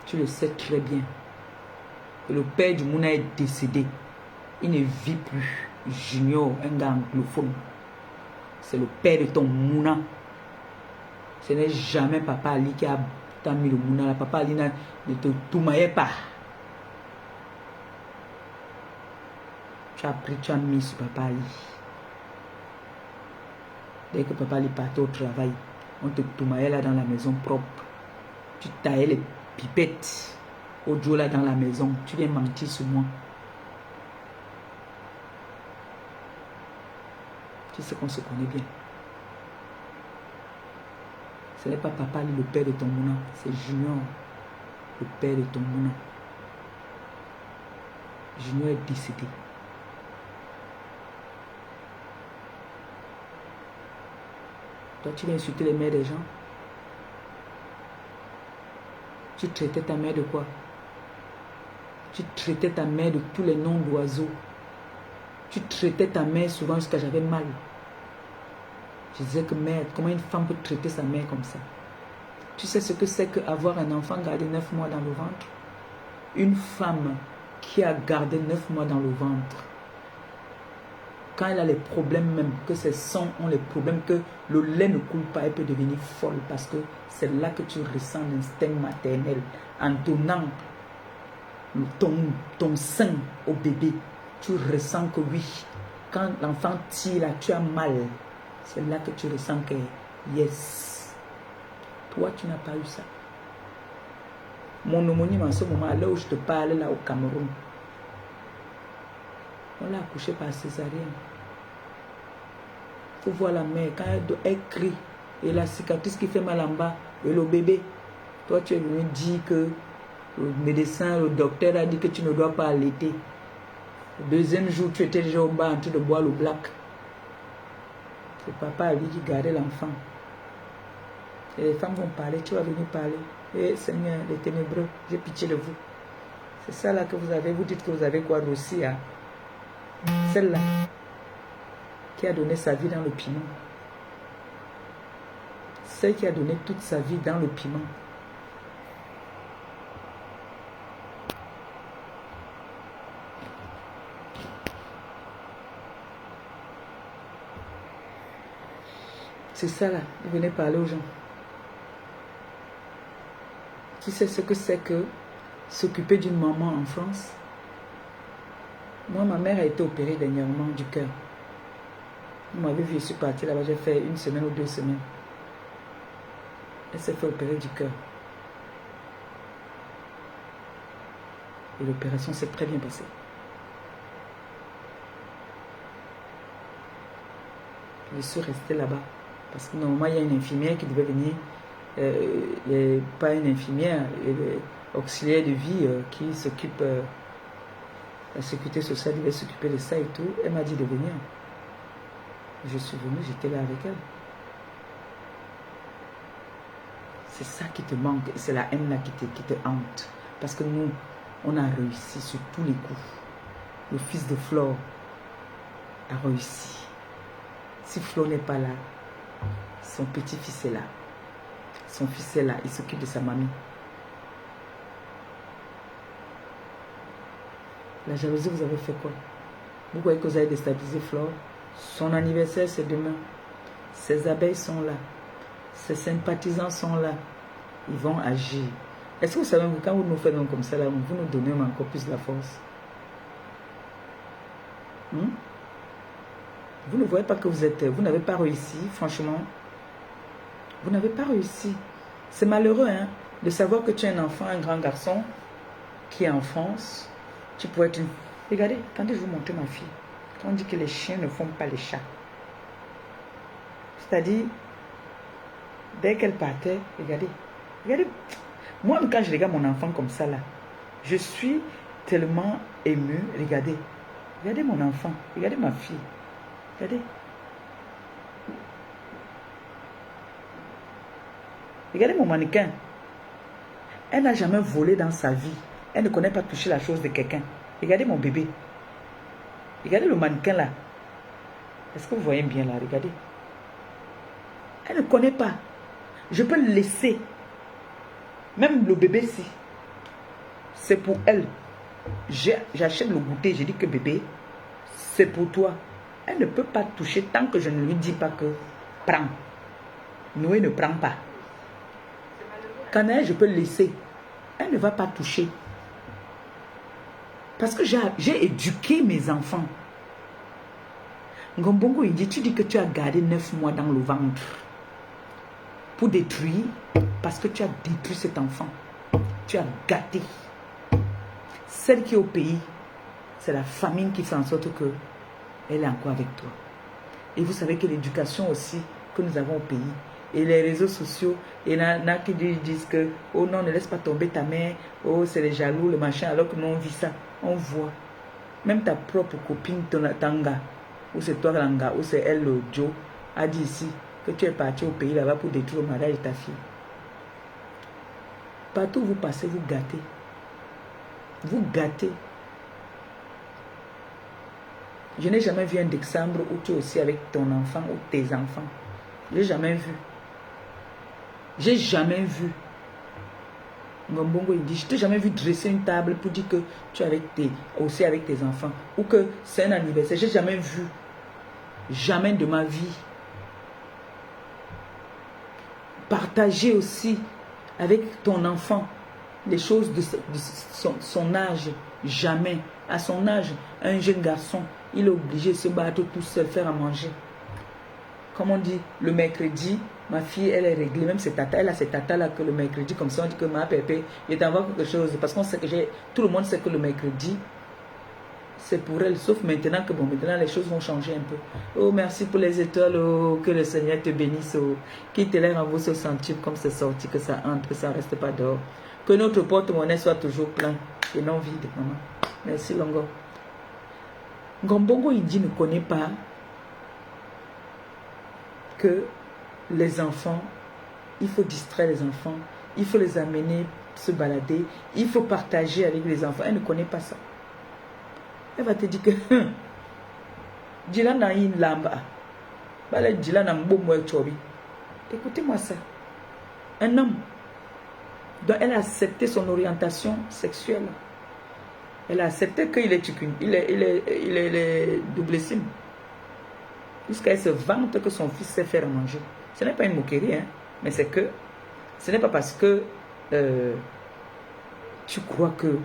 Tu le sais très bien. Et le père du mouna est décédé. Il ne vit plus. Junior, un gars anglophone. C'est le père de ton mouna. Ce n'est jamais Papa Ali qui a mis le mouna là. Papa Ali ne te toumaillait pas. Tu as pris, tu as mis sur Papa Ali. Dès que Papa Ali partait au travail, on te toumaillait là dans la maison propre. Tu taillais les pipettes au Dieu là dans la maison. Tu viens mentir sur moi. Tu sais qu'on se connaît bien. Ce n'est pas Papa Ali, le père de ton mouna. C'est Junior, le père de ton mouna. Junior est décédé. Toi, tu viens insulter les mères des gens. Tu traitais ta mère de quoi? Tu traitais ta mère de tous les noms d'oiseaux. Tu traitais ta mère souvent jusqu'à j'avais mal. Je disais que merde, comment une femme peut traiter sa mère comme ça? Tu sais ce que c'est qu'avoir un enfant gardé 9 mois dans le ventre? Une femme qui a gardé 9 mois dans le ventre, quand elle a les problèmes même, que ses sangs ont les problèmes, que le lait ne coule pas, elle peut devenir folle parce que c'est là que tu ressens l'instinct maternel. En donnant ton sein au bébé, tu ressens que oui, quand l'enfant tire là, tu as mal. C'est là que tu ressens que yes. Toi, tu n'as pas eu ça. Mon homonyme en ce moment, là où je te parle, là au Cameroun, on l'a accouché par césarienne. Il faut voir la mère, quand elle crie, et la cicatrice qui fait mal en bas, et le bébé, toi tu es venu dire que le médecin, le docteur a dit que tu ne dois pas allaiter. Le deuxième jour, tu étais déjà au bas en train de boire le black. C'est papa lui qui gardait l'enfant. Et les femmes vont parler, tu vas venir parler. Eh Seigneur, les ténébreux, j'ai pitié de vous. C'est ça là que vous avez, vous dites que vous avez quoi aussi, hein? Celle-là qui a donné sa vie dans le piment. Celle qui a donné toute sa vie dans le piment. C'est ça là, vous venez parler aux gens. Tu sais ce que c'est que s'occuper d'une maman en France? Moi, ma mère a été opérée dernièrement du cœur. Vous m'avez vu, je suis partie là-bas, j'ai fait 1 semaine ou 2 semaines. Elle s'est fait opérer du cœur. Et l'opération s'est très bien passée. Je suis restée là-bas. Parce que normalement, il y a une infirmière qui devait venir. Pas une infirmière, auxiliaire de vie qui s'occupe... la sécurité sociale devait s'occuper de ça et tout. Elle m'a dit de venir. Je suis venue, j'étais là avec elle. C'est ça qui te manque. C'est la haine là qui te hante. Parce que nous, on a réussi sur tous les coups. Le fils de Flore a réussi. Si Flore n'est pas là, son petit-fils est là. Son fils est là, il s'occupe de sa mamie. La jalousie, vous avez fait quoi? Vous voyez que vous avez déstabilisé Flore? Son anniversaire, c'est demain. Ses abeilles sont là. Ses sympathisants sont là. Ils vont agir. Est-ce que vous savez, quand vous nous faites comme ça, là, vous nous donnez encore plus la force? Vous ne voyez pas que vous n'avez pas réussi, franchement. Vous n'avez pas réussi. C'est malheureux, hein, de savoir que tu es un enfant, un grand garçon, qui est en France. Tu pourrais être une... Regardez, attendez, je vais vous montrer ma fille. Quand on dit que les chiens ne font pas les chats. C'est-à-dire, dès qu'elle partait, regardez. Moi, quand je regarde mon enfant comme ça, là, je suis tellement émue. Regardez mon enfant. Regardez ma fille. Regardez mon mannequin. Elle n'a jamais volé dans sa vie. Elle ne connaît pas toucher la chose de quelqu'un. Regardez mon bébé. Regardez le mannequin là. Est-ce que vous voyez bien là? Regardez. Elle ne connaît pas. Je peux le laisser. Même le bébé si. C'est pour elle. J'achète le goûter. Je dis que bébé, c'est pour toi. Elle ne peut pas toucher tant que je ne lui dis pas que prends. Noé ne prend pas. Quand elle, je peux le laisser. Elle ne va pas toucher. Parce que j'ai éduqué mes enfants. Ngombongo, il dit, tu dis que tu as gardé 9 mois dans le ventre pour détruire, parce que tu as détruit cet enfant. Tu as gâté. Celle qui est au pays, c'est la famine qui fait en sorte que elle est encore avec toi. Et vous savez que l'éducation aussi que nous avons au pays, et les réseaux sociaux, il y en a qui disent que oh non, ne laisse pas tomber ta mère, oh c'est les jaloux, le machin, alors que nous on vit ça, on voit. Même ta propre copine, Tanga, ou c'est toi Langa, ou c'est elle, le Joe, a dit ici que tu es parti au pays là-bas pour détruire le mariage de ta fille. Partout où vous passez, vous gâtez. Vous gâtez. Je n'ai jamais vu un décembre où tu es aussi avec ton enfant ou tes enfants. Je n'ai jamais vu. J'ai jamais vu. Ngombongo, il dit, je t'ai jamais vu dresser une table pour dire que tu es aussi avec tes enfants. Ou que c'est un anniversaire. J'ai jamais vu. Jamais de ma vie. Partager aussi avec ton enfant les choses de son âge. Jamais. À son âge, un jeune garçon, il est obligé de se battre tout seul, faire à manger. Comme on dit, le mercredi, ma fille, elle est réglée. Même ses tatas, elle a ses tatas-là que le mercredi, comme ça, on dit que ma pépé, je t'envoie quelque chose. Parce qu'on sait que tout le monde sait que le mercredi, c'est pour elle. Sauf maintenant que, bon, maintenant, les choses vont changer un peu. Oh, merci pour les étoiles. Oh, que le Seigneur te bénisse. Oh, qu'il te l'air en vous ce centime comme c'est sorti, que ça entre, que ça ne reste pas dehors. Que notre porte-monnaie soit toujours plein et non vide, maman. Merci, Longo. Ngombongo Indi ne connaît pas que les enfants, il faut distraire les enfants, il faut les amener se balader, il faut partager avec les enfants. Elle ne connaît pas ça. Elle va te dire que écoutez-moi ça. Un homme, donc elle a accepté son orientation sexuelle. Elle a accepté qu'il est tukun, il est double sim. Jusqu'à elle se vante que son fils sait faire à manger. Ce n'est pas une moquerie, hein, mais c'est que ce n'est pas parce que tu crois que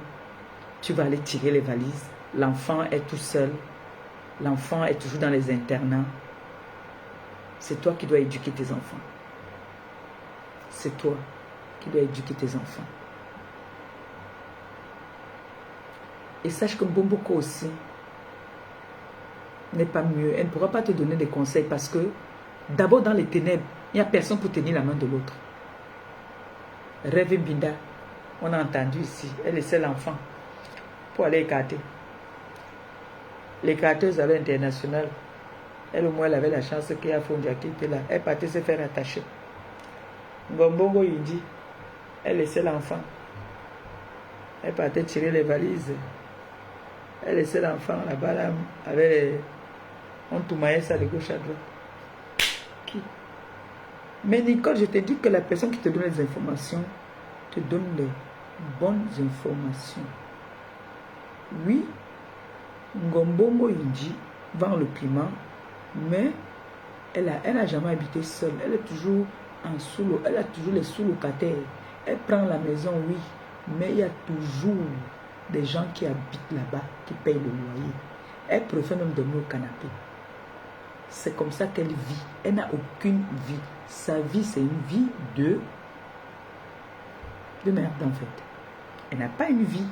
tu vas aller tirer les valises. L'enfant est tout seul. L'enfant est toujours dans les internats. C'est toi qui dois éduquer tes enfants. C'est toi qui dois éduquer tes enfants. Et sache que Mbomboko aussi n'est pas mieux. Elle ne pourra pas te donner des conseils parce que d'abord dans les ténèbres, il n'y a personne pour tenir la main de l'autre. Rêve Binda, on a entendu ici, elle laissait l'enfant pour aller écarter. L'écarteuse à l'international, elle au moins elle avait la chance qu'il y a Fondia qui était là. Elle partait se faire attacher. Ngombongo il dit, elle laissait l'enfant. Elle partait tirer les valises. Elle laissait l'enfant là-bas là, avec on toumaillait ça de gauche à droite. Qui? Mais Nicole, je te dis que la personne qui te donne les informations te donne les bonnes informations. Oui, Ngombongo Indi vend le piment, mais elle n'a jamais habité seule. Elle est toujours en sous, elle a toujours les sous-locataires. Elle prend la maison, oui, mais il y a toujours des gens qui habitent là-bas, qui payent le loyer. Elle préfère même dormir au canapé. C'est comme ça qu'elle vit. Elle n'a aucune vie. Sa vie, c'est une vie de merde, en fait. Elle n'a pas une vie,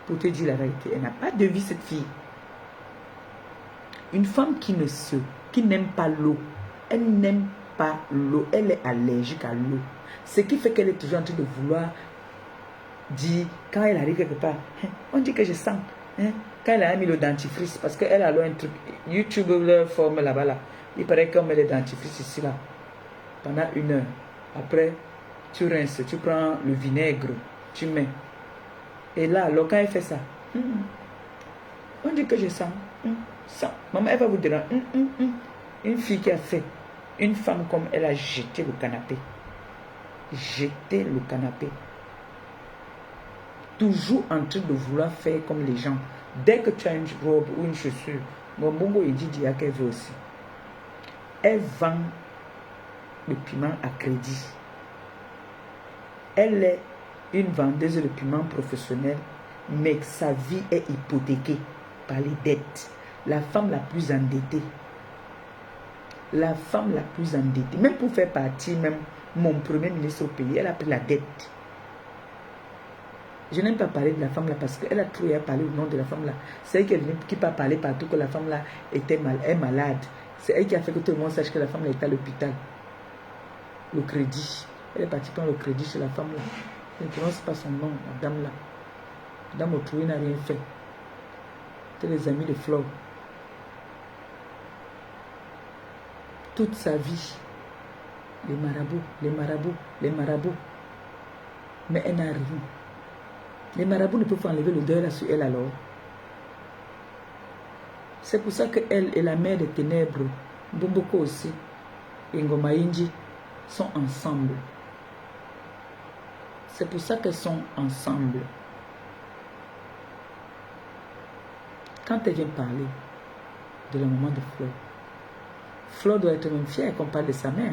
pour te dire la vérité. Elle n'a pas de vie, cette fille. Une femme qui n'aime pas l'eau. Elle n'aime pas l'eau. Elle est allergique à l'eau. Ce qui fait qu'elle est toujours en train de vouloir dire, quand elle arrive quelque part, on dit que je sens. Quand elle a mis le dentifrice, parce qu'elle a un truc, YouTube leur forme là-bas, là. Il paraît qu'on met le dentifrice ici, là, pendant 1 heure. Après, tu rinces, tu prends le vinaigre, tu mets. Et là, alors, quand elle fait ça, on dit que je sens. Ça. Maman, elle va vous dire, une fille qui a fait, une femme comme elle a jeté le canapé. Jeté le canapé. Toujours en train de vouloir faire comme les gens. Dès que tu as une robe ou une chaussure, Ngombongo il dit qu'elle veut aussi. Elle vend le piment à crédit. Elle est une vendeuse de piment professionnelle, mais sa vie est hypothéquée par les dettes. La femme la plus endettée. La femme la plus endettée. Même pour faire partie, même mon premier ministre au pays, elle a pris la dette. Je n'aime pas parler de la femme là parce qu'elle a trouvé à parler au nom de la femme là. C'est elle qui peut parler partout que la femme là est malade. C'est elle qui a fait que tout le monde sache que la femme là est à l'hôpital. Le crédit. Elle est partie prendre le crédit chez la femme là. Elle ne prononce pas son nom, la dame là. La dame autrui n'a rien fait. C'est les amis de Flo. Toute sa vie, les marabouts, les marabouts, les marabouts. Mais elle n'a rien. Les marabouts ne peuvent pas enlever le deuil là sur elle alors. C'est pour ça qu'elle et la mère des ténèbres, Bomboko aussi, et Ngoma Inji, sont ensemble. C'est pour ça qu'elles sont ensemble. Quand elle vient parler de la maman de Fleur, Fleur doit être même fière qu'on parle de sa mère.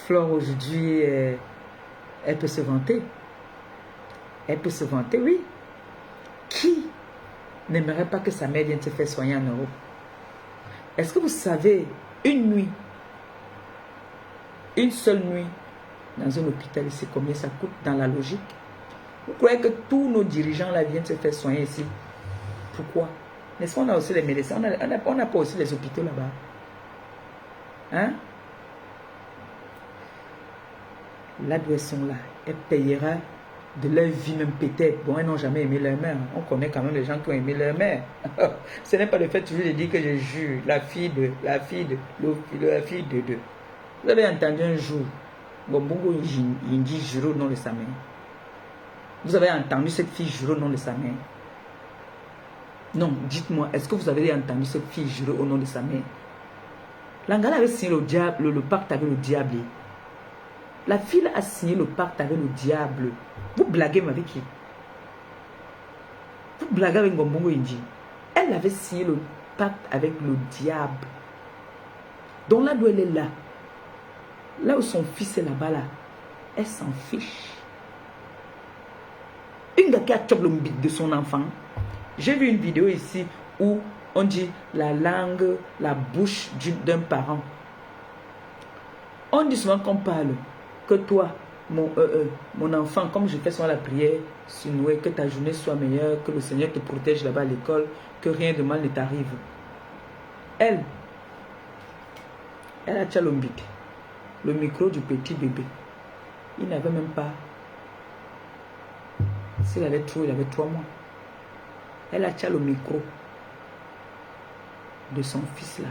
Fleur aujourd'hui, elle peut se vanter. Elle peut se vanter, oui. Qui n'aimerait pas que sa mère vienne se faire soigner en Europe? Est-ce que vous savez, une nuit, une seule nuit, dans un hôpital ici, combien ça coûte dans la logique? Vous croyez que tous nos dirigeants là viennent se faire soigner ici? Pourquoi? N'est-ce pas, on a aussi les médecins, on n'a pas aussi les hôpitaux là-bas. Hein? Là d'où elles sont là, elles payera de leur vie même peut-être. Bon, elles n'ont jamais aimé leur mère. On connaît quand même les gens qui ont aimé leur mère. Ce n'est pas le fait toujours de dire que je jure la fille de. Vous avez entendu un jour, Gombongo Inji jurer au nom de sa mère. Vous avez entendu cette fille jurer au nom de sa mère? Non, dites-moi, est-ce que vous avez entendu cette fille jurer au nom de sa mère? L'Angala avait signé le pacte avec le diable. La fille a signé le pacte avec le diable. Vous blaguez avec qui? Vous blaguez avec Gombongo Inji. Elle avait signé le pacte avec le diable. Donc là où elle est là, là où son fils est là-bas, là, elle s'en fiche. Une gars qui a chopé le bit de son enfant. J'ai vu une vidéo ici où on dit la langue, la bouche d'un parent. On dit souvent qu'on parle que toi, mon enfant, comme je fais souvent la prière sur Noé, que ta journée soit meilleure, que le Seigneur te protège là-bas à l'école, que rien de mal ne t'arrive. Elle a tchalombique, le micro du petit bébé. Il n'avait même pas, s'il avait trop, il avait 3 mois. Elle a tchalé le micro de son fils là.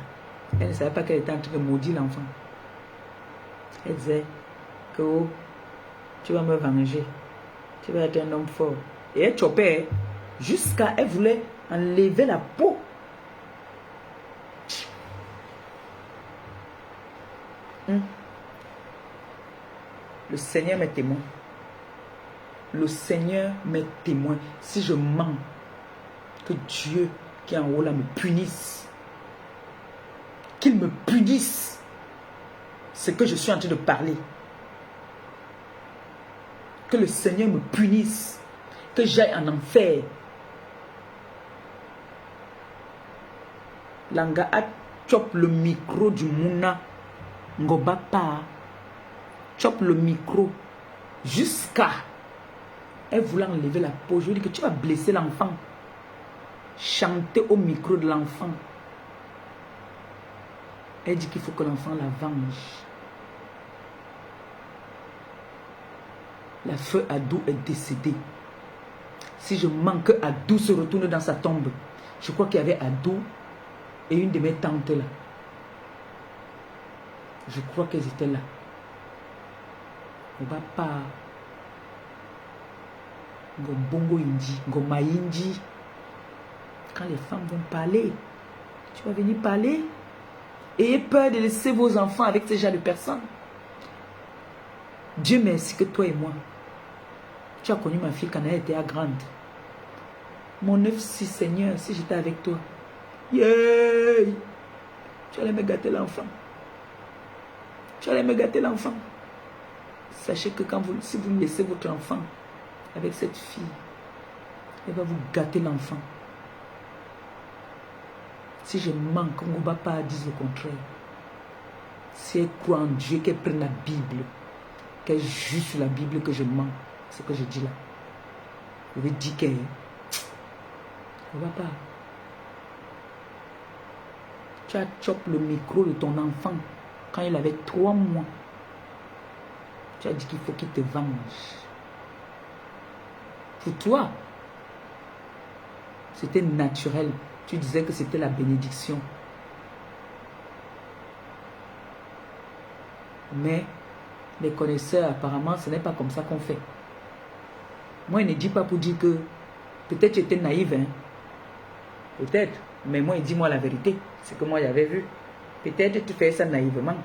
Elle ne savait pas qu'elle était en train de maudire l'enfant. Elle disait que oh, tu vas me venger, tu vas être un homme fort. Et elle chopait jusqu'à elle voulait enlever la peau. Le Seigneur m'est témoin. Le Seigneur m'est témoin. Si je mens, que Dieu qui est en haut là me punisse. Qu'il me punisse. C'est que je suis en train de parler. Que le Seigneur me punisse. Que j'aille en enfer. Langa a chop le micro du Mouna. Ngoba pa. Chop le micro. Jusqu'à. Elle voulait enlever la peau. Je lui dis que tu vas blesser l'enfant. Chanter au micro de l'enfant. Elle dit qu'il faut que l'enfant la venge. La feu Adou est décédée. Si je manque que Adou se retourne dans sa tombe, je crois qu'il y avait Adou et une de mes tantes là. Je crois qu'elles étaient là. On va pas. Gombongo Inji, Ngoma Inji. Quand les femmes vont parler, tu vas venir parler. Ayez peur de laisser vos enfants avec ces gens de personnes. Dieu merci que toi et moi, tu as connu ma fille quand elle était grande. Mon 9-6 Seigneur, si j'étais avec toi, yeah, tu allais me gâter l'enfant. Tu allais me gâter l'enfant. Sachez que si vous laissez votre enfant avec cette fille, elle va vous gâter l'enfant. Si je mens, comme mon papa dit le contraire, si elle croit en Dieu, qu'elle prenne la Bible, qu'elle juge sur la Bible que je mens, c'est ce que je dis là. Je vais dire qu'elle ne va pas. Tu as chopé le micro de ton enfant quand il avait 3 mois. Tu as dit qu'il faut qu'il te venge. Pour toi, c'était naturel. Tu disais que c'était la bénédiction. Mais Les connaisseurs, apparemment, ce n'est pas comme ça qu'on fait. Moi, il ne dit pas pour dire que peut-être tu étais naïve, hein. Peut-être. Mais moi, il dit moi la vérité. C'est que moi, j'avais vu. Peut-être tu fais ça naïvement.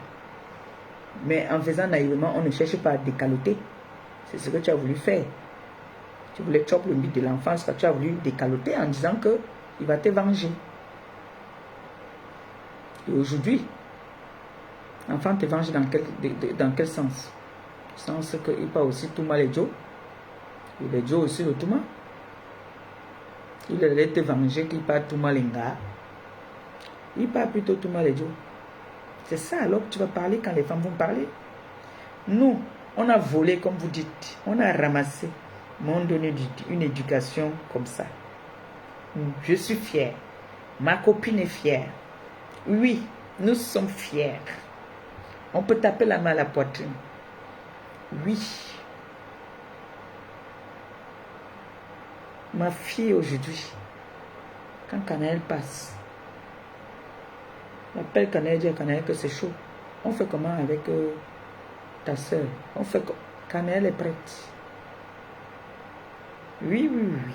Mais en faisant naïvement, on ne cherche pas à décaloter. C'est ce que tu as voulu faire. Tu voulais chopper le mythe de l'enfance, tu as voulu décaloter en disant que il va te venger. Et aujourd'hui, l'enfant te venge dans quel sens? Sens qu'il pas aussi tout mal les Joe. Il est Joe aussi le tout mal. Il allait te venger qu'il pas tout mal les gars. Il pas plutôt tout mal les Joe. C'est ça alors que tu vas parler quand les femmes vont parler. Nous, on a volé comme vous dites. On a ramassé. Mais on donne une éducation comme ça. Je suis fière. Ma copine est fière. Oui, nous sommes fiers. On peut taper la main à la poitrine. Oui. Ma fille aujourd'hui, quand Canaël passe, l'appelle Canaël, dit à Canaël que c'est chaud. On fait comment avec ta soeur? On fait Canaël est prête. Oui, oui, oui.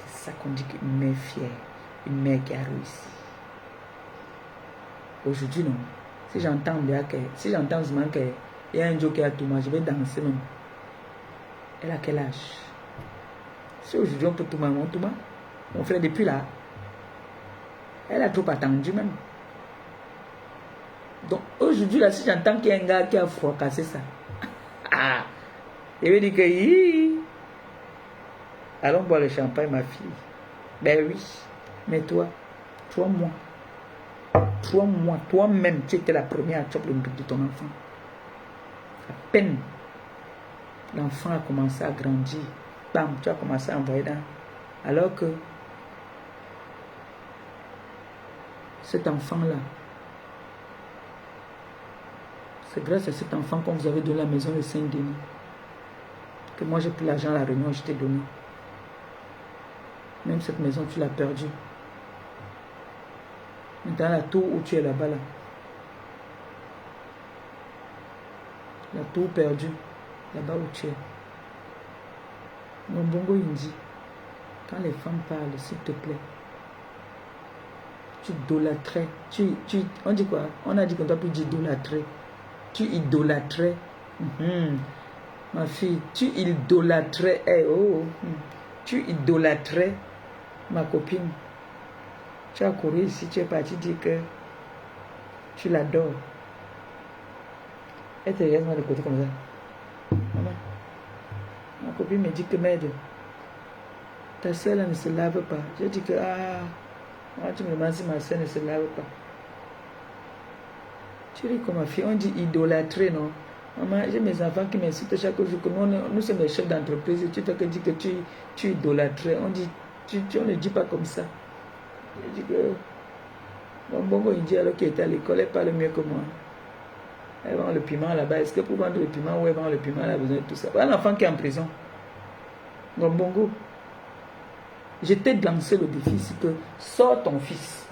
C'est ça qu'on dit qu'une mère fière, une mère qui a réussi. Aujourd'hui, non. Si j'entends seulement qu'il y a un jour qui a tout moi, je vais danser même. Elle a quel âge? Si aujourd'hui on peut tout moi, on fait depuis là. Elle a trop attendu même. Donc aujourd'hui, là, si j'entends qu'il y a un gars qui a fracassé ça, je vais dire que allons boire le champagne, ma fille. Ben oui. Mais toi, toi-même, tu étais la première à choper le but de ton enfant. À peine l'enfant a commencé à grandir, bam, tu as commencé à envoyer dans. Alors que cet enfant-là, c'est grâce à cet enfant qu'on vous avait donné la maison de Saint-Denis que moi j'ai pris l'argent à la réunion et je t'ai donné. Même cette maison, tu l'as perdue. Dans la tour où tu es là-bas, là. La tour perdue, là-bas où tu es. Mon bongo, il dit, quand les femmes parlent, s'il te plaît, tu idolâtrais. On dit quoi? On a dit qu'on doit plus dire idolâtrer. Tu idolâtrais. Ma fille, tu idolâtrais. Tu idolâtrais ma copine. Tu as couru ici, tu es parti dire que tu l'adores. Elle te regarde de côté comme ça. Maman, ma copine me dit que merde, ta soeur là ne se lave pas. J'ai dit que moi tu me demandes si ma soeur ne se lave pas. Tu dis comme ma fille, on dit idolâtrer, non? Maman, j'ai mes enfants qui m'insultent chaque jour que nous sommes les chefs d'entreprise. Tu fais que dire que tu idolâtrais. On dit, on ne dit pas comme ça. Je dis que mon bongo il dit alors qu'il était à l'école, elle parle mieux que moi. Elle vend le piment là-bas. Est-ce que pour vendre le piment ou elle vend le piment, elle a besoin de tout ça? Voilà l'enfant qui est en prison. Mon bongo, je t'ai lancé le défi, c'est que sors ton fils.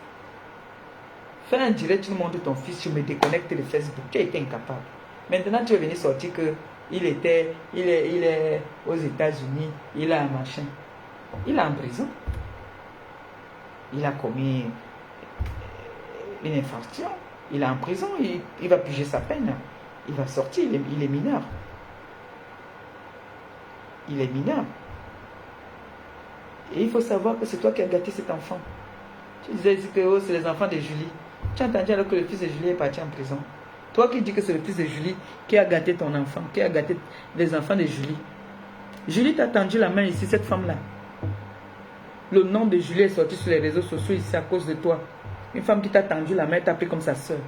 Fais un direct, tu nous montres ton fils, je me déconnecte de Facebook. Tu as été incapable. Maintenant, tu es venu sortir que il est aux États-Unis, il a un machin. Il est en prison. Il a commis une infraction. Il est en prison. Il va piger sa peine. Il va sortir. Il est mineur. Il est mineur. Et il faut savoir que c'est toi qui as gâté cet enfant. Tu disais que c'est les enfants de Julie. Tu as entendu alors que le fils de Julie est parti en prison. Toi qui dis que c'est le fils de Julie qui a gâté ton enfant, qui a gâté les enfants de Julie. Julie t'a tendu la main ici, cette femme-là. Le nom de Julie est sorti sur les réseaux sociaux ici à cause de toi. Une femme qui t'a tendu la main, t'a pris comme sa soeur.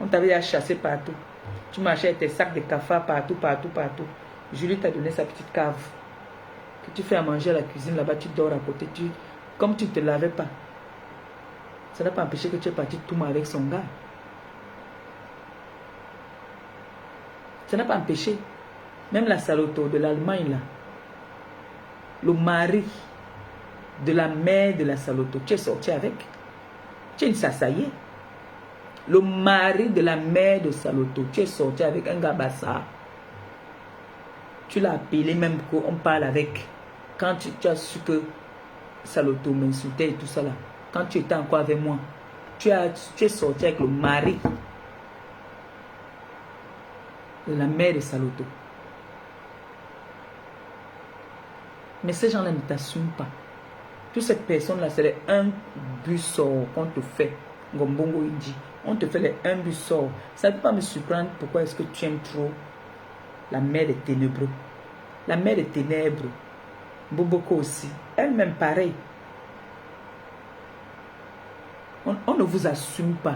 On t'avait chassé partout. Tu marchais avec tes sacs de cafards partout. Julie t'a donné sa petite cave. Que tu fais à manger à la cuisine, là-bas tu dors à côté. Comme tu ne te lavais pas. Ça n'a pas empêché que tu es parti tout mal avec son gars. Ça n'a pas empêché. Même la saloto de l'Allemagne, là. Le mari de la mère de la saloto, tu es sorti avec. Tu es une sassaillée. Le mari de la mère de Saloto, tu es sorti avec un gars bassa. Tu l'as appelé même qu'on parle avec. Quand tu as su que Saloto m'insultait et tout ça là. Quand tu étais encore avec moi. Tu es sorti avec le mari de la mère de Saloto. Mais ces gens-là ne t'assument pas. Toutes ces personnes-là, c'est les un but sort qu'on te fait. Gombongo il dit. On te fait les un but sort. Ça ne peut pas me surprendre pourquoi est-ce que tu aimes trop la mère des ténébreux. La mère des ténèbres. Boboko aussi. Elle-même pareil. On ne vous assume pas.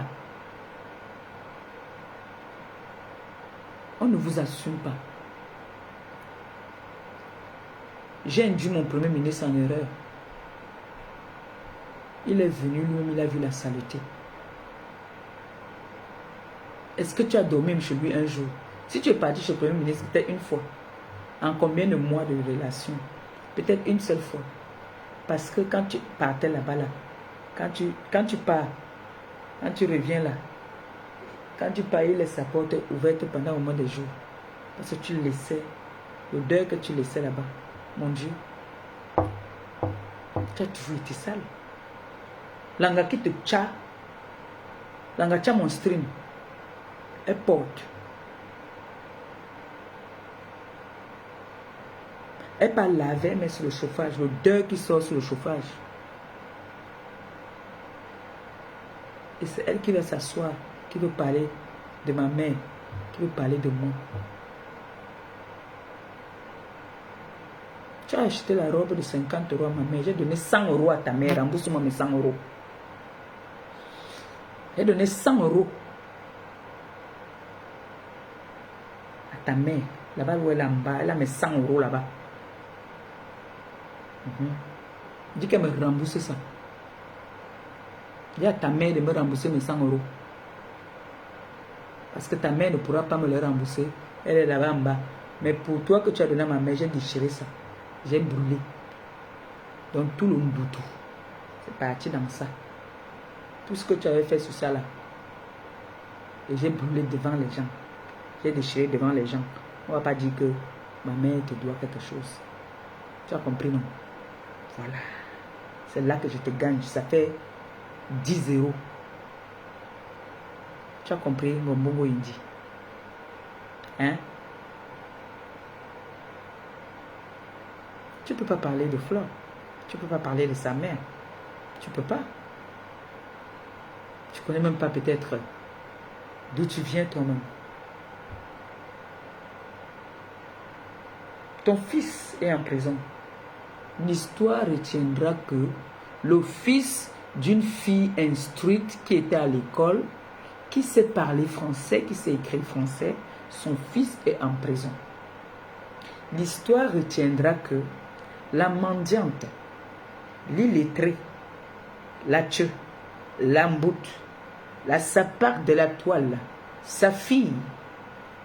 On ne vous assume pas. J'ai induit mon premier ministre en erreur. Il est venu, lui-même, il a vu la saleté. Est-ce que tu as dormi chez lui un jour? Si tu es parti chez le premier ministre, peut-être une fois. En combien de mois de relation? Peut-être une seule fois. Parce que quand tu partais là-bas, là, quand tu pars, quand tu reviens là, quand tu pars, il laisse sa porte ouverte pendant au moins des jours. Parce que tu laissais, l'odeur que tu laissais là-bas, mon Dieu, tu as toujours été sale. L'anga qui te tcha, l'anga tcha mon stream, elle porte. Elle pas laver, mais sur le chauffage, l'odeur qui sort sur le chauffage. Et c'est elle qui va s'asseoir, qui veut parler de ma mère, qui veut parler de moi. Tu as acheté la robe de 50 € à ma mère. J'ai donné 100 € à ta mère. Rembourse-moi mes 100 €. J'ai donné 100 € à ta mère. Là-bas où elle est en bas, elle a mes 100 € là-bas. Dis qu'elle me rembourse ça. Dis à ta mère de me rembourser mes 100 €. Parce que ta mère ne pourra pas me le rembourser. Elle est là-bas en bas. Mais pour toi que tu as donné à ma mère, j'ai déchiré ça. J'ai brûlé. Donc tout le Mboutou, c'est parti dans ça. Tout ce que tu avais fait sur ça là. Et j'ai brûlé devant les gens. J'ai déchiré devant les gens. On ne va pas dire que ma mère te doit quelque chose. Tu as compris, non? Voilà. C'est là que je te gagne. Ça fait 10 €. Tu as compris, mon Bongo Indi? Hein? Tu ne peux pas parler de Flore. Tu ne peux pas parler de sa mère. Tu ne peux pas. Tu ne connais même pas peut-être d'où tu viens toi-même. Ton fils est en prison. L'histoire retiendra que le fils d'une fille instruite qui était à l'école, qui sait parler français, qui sait écrire français, son fils est en prison. L'histoire retiendra que la mendiante, l'illettrée, la tche, l'amboute, la saparte de la toile, sa fille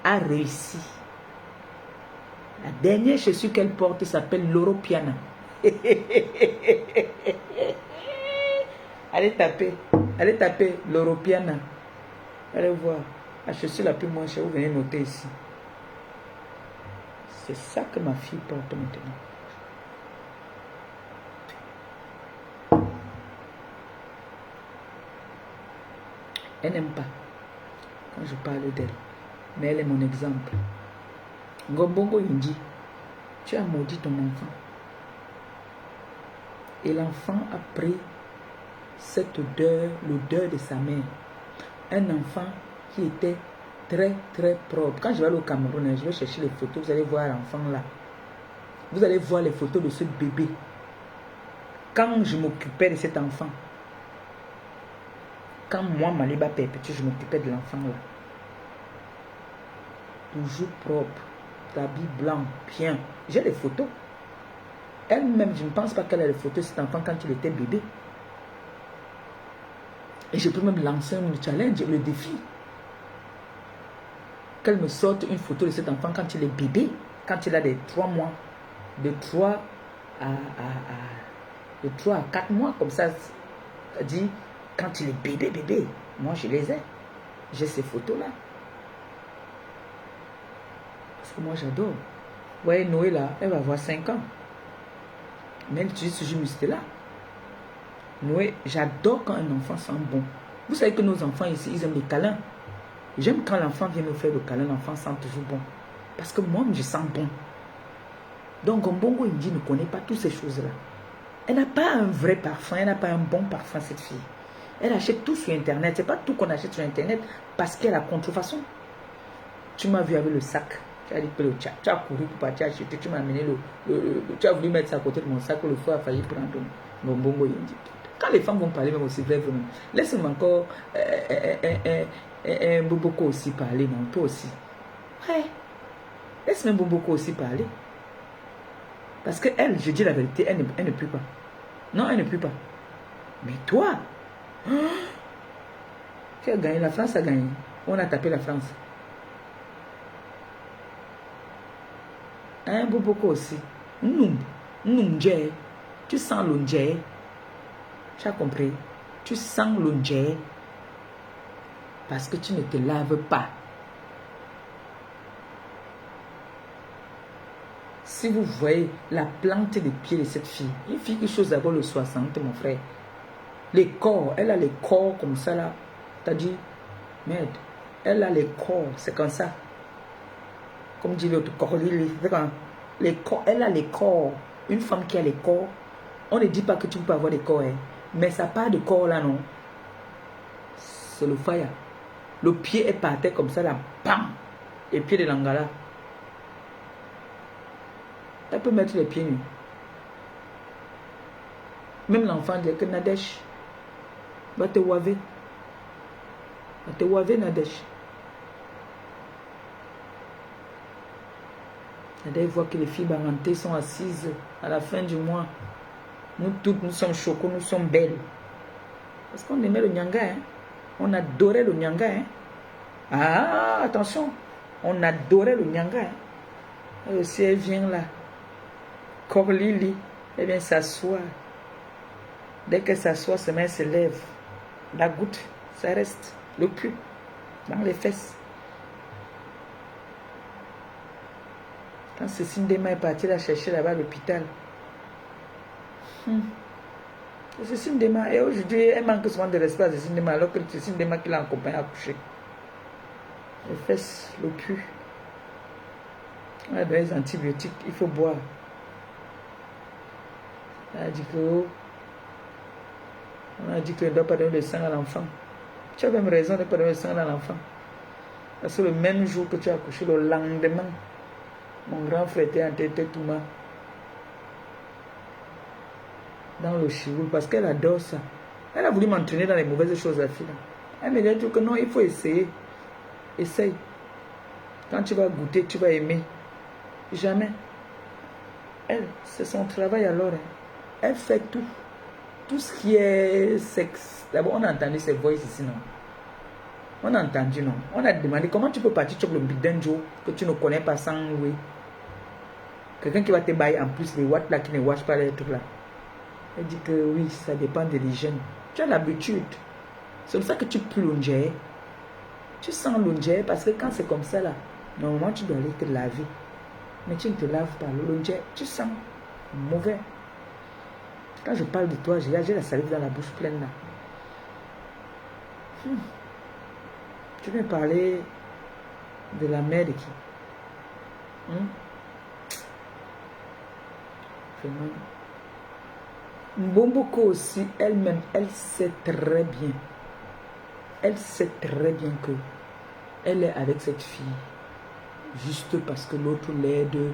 a réussi. La dernière chaussure qu'elle porte s'appelle l'Europiana. Allez taper l'Europiana. Allez voir. La chaussure la plus moins chère, vous venez noter ici. C'est ça que ma fille porte maintenant. Elle n'aime pas quand je parle d'elle. Mais elle est mon exemple. Ngombongo Indi, tu as maudit ton enfant. Et l'enfant a pris cette odeur, l'odeur de sa mère. Un enfant qui était très très propre. Quand je vais aller au Cameroun, je vais chercher les photos, vous allez voir l'enfant là. Vous allez voir les photos de ce bébé. Quand je m'occupais de cet enfant, quand moi, Maliba Père Petit, je m'occupais de l'enfant là. Toujours propre, d'habits blancs, bien. J'ai les photos. Elle-même, je ne pense pas qu'elle a les photos de cet enfant quand il était bébé. Et je peux même lancer un challenge, le défi. Qu'elle me sorte une photo de cet enfant quand il est bébé, quand il a des 3 mois, de 3 à 4 mois, comme ça, dit, quand il est bébé, moi je les ai. J'ai ces photos-là. Parce que moi, j'adore. Vous voyez, Noé, là, elle va avoir 5 ans. Mais elle utilise ce muscle-là. Noé, j'adore quand un enfant sent bon. Vous savez que nos enfants ici, ils aiment les câlins. J'aime quand l'enfant vient me faire le câlin, l'enfant sent toujours bon. Parce que moi, je sens bon. Donc, Gombongo Indie ne connaît pas toutes ces choses-là. Elle n'a pas un vrai parfum, elle n'a pas un bon parfum, cette fille. Elle achète tout sur Internet. Ce n'est pas tout qu'on achète sur Internet parce qu'elle a contrefaçon. Tu m'as vu avec le sac. Tu as dit que tu as couru pour partir acheter. Tu m'as amené tu as voulu mettre ça à côté de mon sac. Le feu a failli prendre Gombongo Indie. Quand les femmes vont parler, même aussi, laisse-moi encore un Boboko aussi parler, non, toi aussi. Ouais. Laisse même Boboko aussi parler. Parce qu'elle, je dis la vérité, elle ne pue pas. Non, elle ne pue pas. Mais toi, tu as gagné, la France a gagné. On a tapé la France. Un Boboko aussi. Tu sens l'onjé. Tu as compris? Tu sens l'onjé. Parce que tu ne te laves pas. Si vous voyez la plante des pieds de cette fille, une fille qui chose d'abord le 60, mon frère. Les corps, elle a les corps comme ça là. T'as dit, merde, elle a les corps, c'est comme ça. Comme dit l'autre, les corps, elle a les corps. Une femme qui a les corps, on ne dit pas que tu ne peux pas avoir des corps, hein. Mais ça part de corps là, non. C'est le fire. Le pied est par terre comme ça là, bam. Les pieds de l'angala. Elle peut mettre les pieds nus. Même l'enfant dit que Nadège va te waver. Va te waver, Nadège. Nadège voit que les filles barantées sont assises à la fin du mois. Nous toutes, nous sommes chocos, nous sommes belles. Parce qu'on aimait le nyanga, hein. On adorait le nyanga, hein. Ah, attention. On adorait le nyanga, hein. Et si elle vient là, Corlili, elle vient s'asseoir. Dès qu'elle s'assoit, ses mains se lèvent. La goutte, ça reste. Le cul, dans les fesses. Quand Cécile Dema est partie la chercher là-bas à l'hôpital. Cécile Dema, et aujourd'hui, elle manque souvent de respect à Cécile Dema, alors que Cécile Dema qui l'a accompagnée à coucher. Les fesses, le cul. On a donné des antibiotiques, il faut boire. On a dit que on ne doit pas donner le sang à l'enfant. Tu as même raison de ne pas donner le sang à l'enfant. Parce que le même jour que tu as accouché, le lendemain, mon grand frère était en tête Touma dans le chiroul parce qu'elle adore ça. Elle a voulu m'entraîner dans les mauvaises choses, la fille. Elle me dit que non, il faut essayer. Essaye. Quand tu vas goûter, tu vas aimer. Jamais. Elle, c'est son travail alors. Elle fait tout. Tout ce qui est sexe. D'abord, on a entendu ses voix ici, non? On a entendu, non? On a demandé comment tu peux partir sur le big d'un jour que tu ne connais pas sans louer. Quelqu'un qui va te bailler en plus les watts là qui ne watch pas les trucs là. Elle dit que oui, ça dépend de l'hygiène. Tu as l'habitude. C'est pour ça que tu pues l'ongé. Tu sens l'ongé parce que quand c'est comme ça là, normalement tu dois aller te laver. Mais tu ne te laves pas. L'ongé, tu sens mauvais. Quand je parle de toi, j'ai la salive dans la bouche pleine là. Tu veux parler de la mère de qui? Vraiment. Mbomboko aussi, elle-même, elle sait très bien. Elle sait très bien que elle est avec cette fille. Juste parce que l'autre l'aide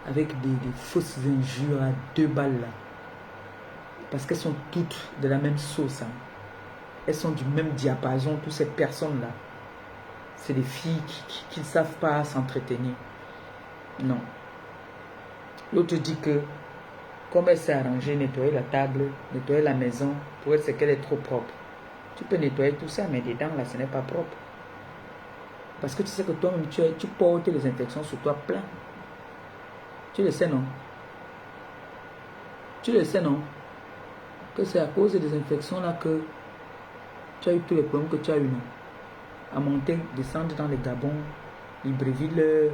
avec des fausses injures à 2 balles là. Parce qu'elles sont toutes de la même sauce. Hein. Elles sont du même diapason, toutes ces personnes-là. C'est des filles qui ne savent pas s'entretenir. Non. L'autre dit que, comme elle s'est arrangée, nettoyer la table, nettoyer la maison, pour elle, c'est qu'elle est trop propre. Tu peux nettoyer tout ça, mais dedans, là, ce n'est pas propre. Parce que tu sais que toi-même, tu portes les infections sur toi plein. Tu le sais, non? Tu le sais, non? Que c'est à cause des infections là que tu as eu tous les problèmes que tu as eu, non? à monter, descendre dans les Gabon, Libreville,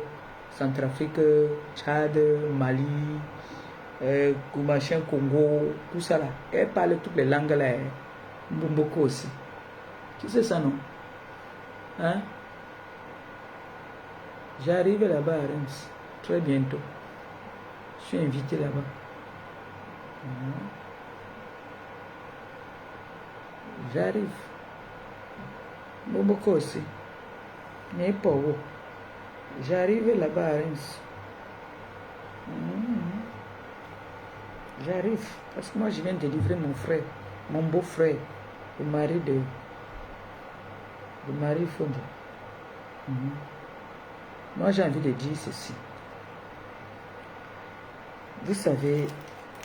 Centrafrique, Tchad, Mali, machin, Congo, tout ça là. Elle parle toutes les langues là. Mbomboko aussi. Tu sais ça, non? Hein? J'arrive là-bas à Reims, très bientôt. Je suis invité là-bas. J'arrive. Mbomboko aussi. Mais pas où. J'arrive là-bas à Reims. J'arrive. Parce que moi, je viens de livrer mon frère, mon beau-frère, le mari de Fondo. Moi, j'ai envie de dire ceci. Vous savez,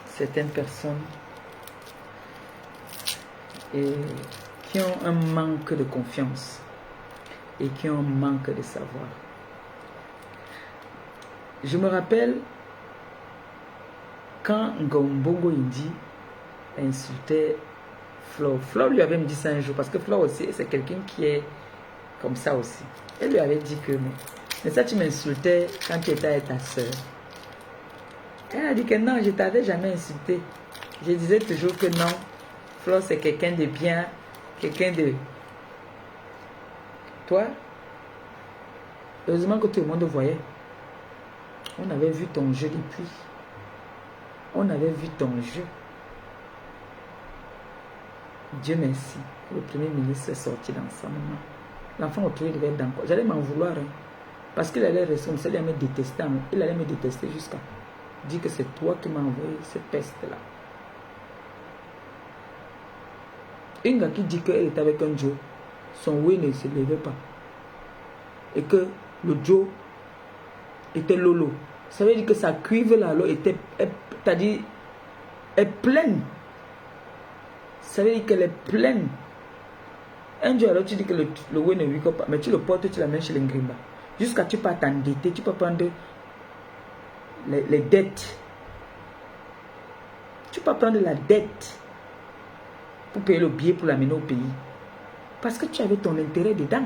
certaines personnes qui ont un manque de confiance et qui ont un manque de savoir. Je me rappelle quand Ngombongo Indi insultait Flo. Flo lui avait dit ça un jour, parce que Flo aussi, c'est quelqu'un qui est comme ça aussi. Elle lui avait dit que, mais ça tu m'insultais quand tu étais avec ta soeur. Elle a dit que non, je ne t'avais jamais insulté. Je disais toujours que non, Flo c'est quelqu'un de bien, quelqu'un de... Toi, heureusement que tout le monde voyait. On avait vu ton jeu depuis. On avait vu ton jeu. Dieu merci. Le premier ministre est sorti dans sa maman. L'enfant autour, il devait être dans quoi? J'allais m'en vouloir. Parce qu'il allait rester, il allait me détester. Il allait me détester jusqu'à dire que c'est toi qui m'as envoyé cette peste-là. Une gars qui dit qu'elle était avec un Joe, son oui ne se levait pas. Et que le Joe était lolo. Ça veut dire que sa cuivre là était, c'est-à-dire, est pleine. Ça veut dire qu'elle est pleine. Un jour alors tu dis que le oui ne vit pas, mais tu le portes, tu l'amènes chez l'Ingrimba. Jusqu'à tu peux t'endetter, tu peux prendre les dettes. Tu peux prendre la dette pour payer le billet pour l'amener au pays. Parce que tu avais ton intérêt dedans.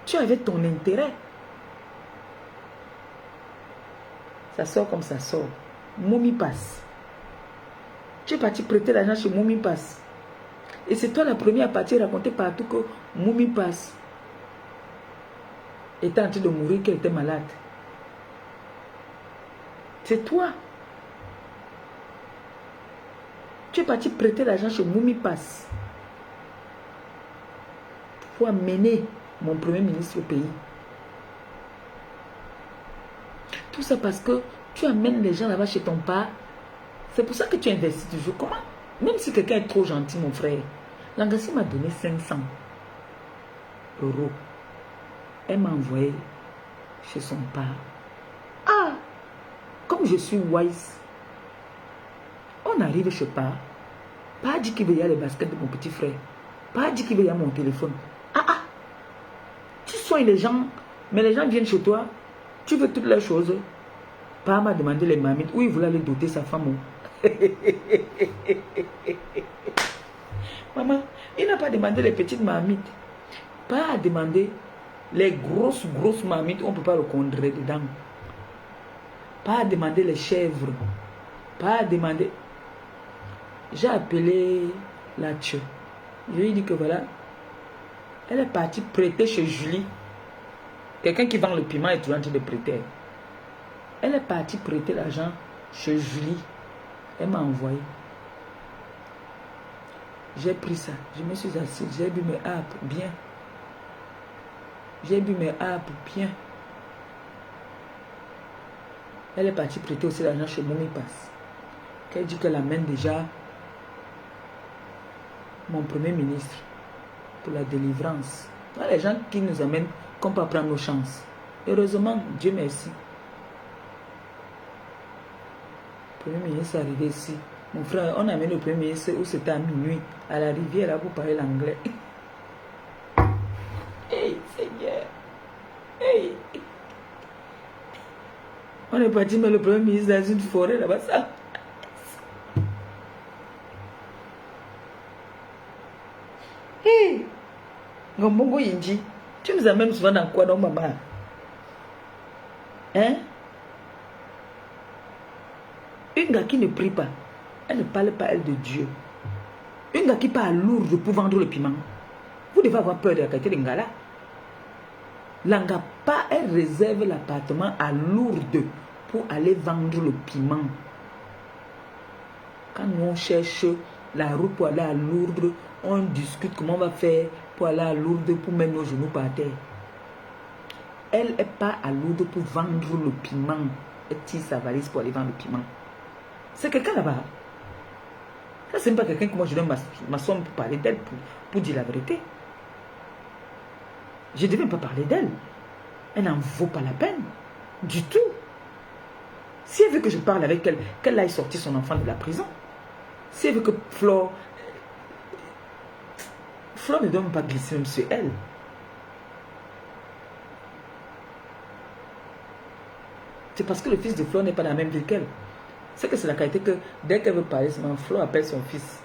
Tu avais ton intérêt. Ça sort comme ça sort. Moumi passe. Tu es parti prêter l'argent chez Moumi passe. Et c'est toi la première à partir raconter partout que Moumi passe était en train de mourir, qu'elle était malade. C'est toi. Tu es parti prêter l'argent chez Moumi passe pour amener mon premier ministre au pays. Tout ça parce que tu amènes les gens là-bas chez ton père. C'est pour ça que tu investis toujours. Comment? Même si quelqu'un est trop gentil, mon frère. Langassi m'a donné 500 €. Elle m'a envoyé chez son père. Ah! Comme je suis wise, on arrive chez père. Père dit qu'il veut y aller les baskets de mon petit frère. Père dit qu'il veut y aller mon téléphone. Ah! Tu soignes les gens, mais les gens viennent chez toi. Tu veux toutes les choses. Père m'a demandé les marmites où il voulait aller doter sa femme. Maman, il n'a pas demandé les petites marmites. Père a demandé les grosses marmites. On ne peut pas le condrer dedans. Père a demandé les chèvres. Père a demandé... J'ai appelé la tchou. Je lui ai dit que voilà. Elle est partie prêter chez Julie. Quelqu'un qui vend le piment est toujours en train de prêter. Elle est partie prêter l'argent chez Julie. Elle m'a envoyé. J'ai pris ça. Je me suis assise. J'ai bu mes apes bien. J'ai bu mes apes bien. Elle est partie prêter aussi l'argent chez Moumi Pass. Qu'elle dit qu'elle amène déjà mon premier ministre pour la délivrance. Les gens qui nous amènent, qu'on peut prendre nos chances. Heureusement, Dieu merci. Le Premier ministre est arrivé ici. Mon frère, on a amené le Premier ministre où c'était à minuit, à la rivière là pour parler l'anglais. Hey, Seigneur. Hey. On est parti mettre le Premier ministre dans une forêt là-bas. Ça. Hey. Ngombongo Yindi, tu nous amènes souvent dans quoi, non, maman? Hein? Une gars qui ne prie pas, elle ne parle pas, elle, de Dieu. Une gars qui parle lourde pour vendre le piment. Vous devez avoir peur de la qualité de Ngala. L'anga pas, elle réserve l'appartement à Lourdes pour aller vendre le piment. Quand on cherche la route pour aller à Lourdes, on discute comment on va faire pour aller à Lourdes pour mettre nos genoux par terre. Elle n'est pas à Lourdes pour vendre le piment. Elle tire sa valise pour aller vendre le piment. C'est quelqu'un là-bas. Ça, c'est même pas quelqu'un que moi je donne ma somme pour parler d'elle, pour dire la vérité. Je ne devais même pas parler d'elle. Elle n'en vaut pas la peine. Du tout. Si elle veut que je parle avec elle, qu'elle aille sortir son enfant de la prison. Si elle veut que Flore ne doit même pas glisser même sur elle. C'est parce que le fils de Flore n'est pas dans la même ville qu'elle. C'est que c'est la qualité que dès qu'elle veut parler, Flore appelle son fils.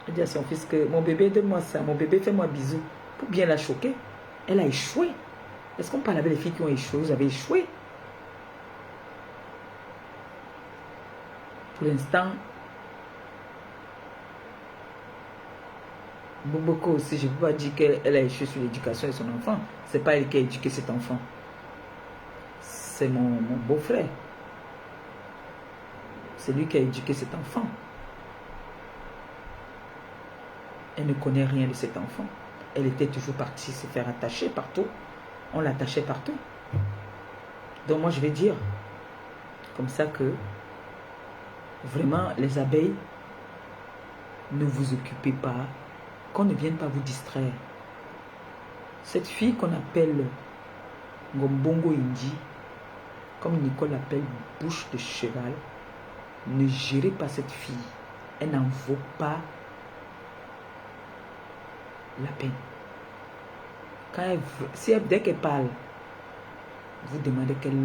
Elle dit à son fils que mon bébé, donne-moi ça, mon bébé, fais-moi bisous. Pour bien la choquer. Elle a échoué. Est-ce qu'on parle avec les filles qui ont échoué? Vous avez échoué. Pour l'instant, Boboko aussi, je ne peux pas dire qu'elle a échoué sur l'éducation de son enfant. Ce n'est pas elle qui a éduqué cet enfant. C'est mon beau-frère. C'est lui qui a éduqué cet enfant. Elle ne connaît rien de cet enfant. Elle était toujours partie se faire attacher partout. On l'attachait partout. Donc moi je vais dire comme ça que vraiment les abeilles, ne vous occupez pas, qu'on ne vienne pas vous distraire. Cette fille qu'on appelle Ngombongo Yindi, comme Nicole l'appelle bouche de cheval, ne gérez pas cette fille. Elle n'en vaut pas la peine. Dès qu'elle parle, vous demandez qu'elle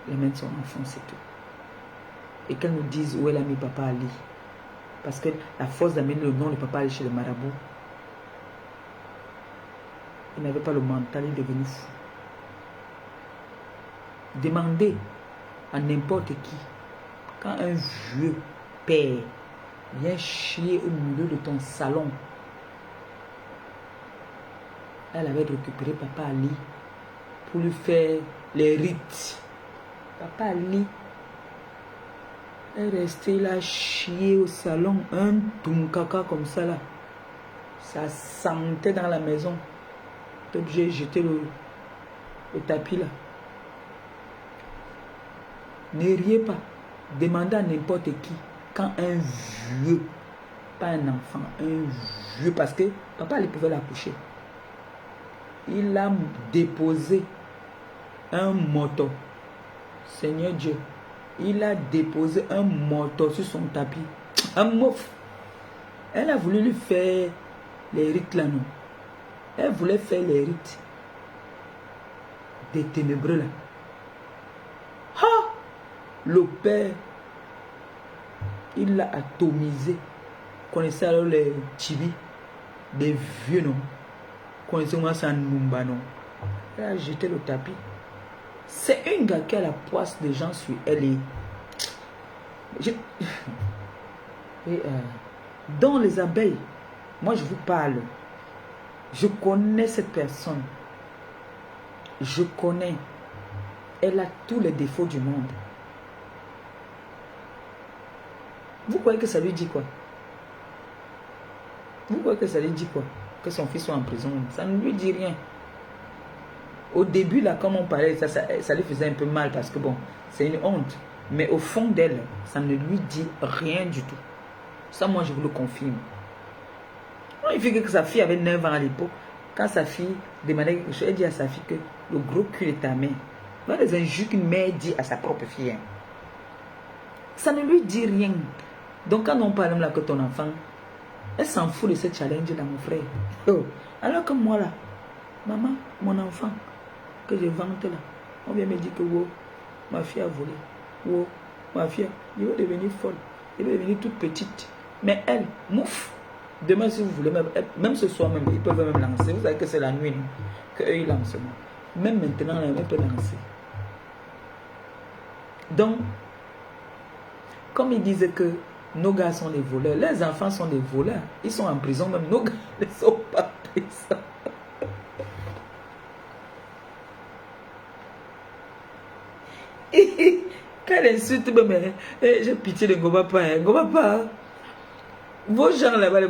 amène son enfant, c'est tout. Et qu'elle nous dise où elle a mis Papa Ali. Parce que la force d'amener le nom de Papa Ali chez le marabout, il n'avait pas le mental, il est devenu fou. Demandez à n'importe qui, quand un vieux père vient chier au milieu de ton salon, elle avait récupéré Papa Ali pour lui faire les rites. Papa Ali est resté là chier au salon, un caca comme ça là. Ça sentait dans la maison. J'ai jeté le tapis là. Ne riez pas. Demandez à n'importe qui. Quand un vieux, pas un enfant, un vieux, parce que Papa Ali pouvait l'accoucher. Il a déposé un moto. Seigneur Dieu, il a déposé un moto sur son tapis. Un mouf. Elle a voulu lui faire les rites là, non. Elle voulait faire les rites des ténébreux là. Ha! Le père, il l'a atomisé. Connaissez alors les tibis, des vieux non. Connaissez-moi ça Numba non. Elle a jeté le tapis. C'est une gars qui a la poisse des gens sur elle. Dans les abeilles, moi je vous parle. Je connais cette personne. Je connais. Elle a tous les défauts du monde. Vous croyez que ça lui dit quoi? Vous croyez que ça lui dit quoi? Que son fils soit en prison? Ça ne lui dit rien. Au début, là, comme on parlait, ça lui faisait un peu mal parce que bon, c'est une honte. Mais au fond d'elle, ça ne lui dit rien du tout. Ça, moi, je vous le confirme. Il fait que sa fille avait 9 ans à l'époque. Quand sa fille demandait quelque chose, elle dit à sa fille que le gros cul est ta mère. Voilà les injures qu'une mère dit à sa propre fille. Hein. Ça ne lui dit rien. Donc, quand on parle là que ton enfant, elle s'en fout de ce challenge-là, mon frère. Oh. Alors que moi, là, maman, mon enfant, que je vante là, on vient me dire que wow, ma fille a volé. Wow, ma fille, elle va devenir folle. Elle va devenir toute petite. Mais elle, mouf, Demain, si vous voulez, même ce soir, même, ils peuvent même lancer. Vous savez que c'est la nuit qu'eux, ils lancent. Même maintenant, ils peuvent lancer. Donc, comme ils disent que nos gars sont des voleurs, les enfants sont des voleurs. Ils sont en prison, même nos gars ne sont pas en prison. Quand elle insulte, mais j'ai pitié de Ngobapa. Ngobapa, vos gens là-bas,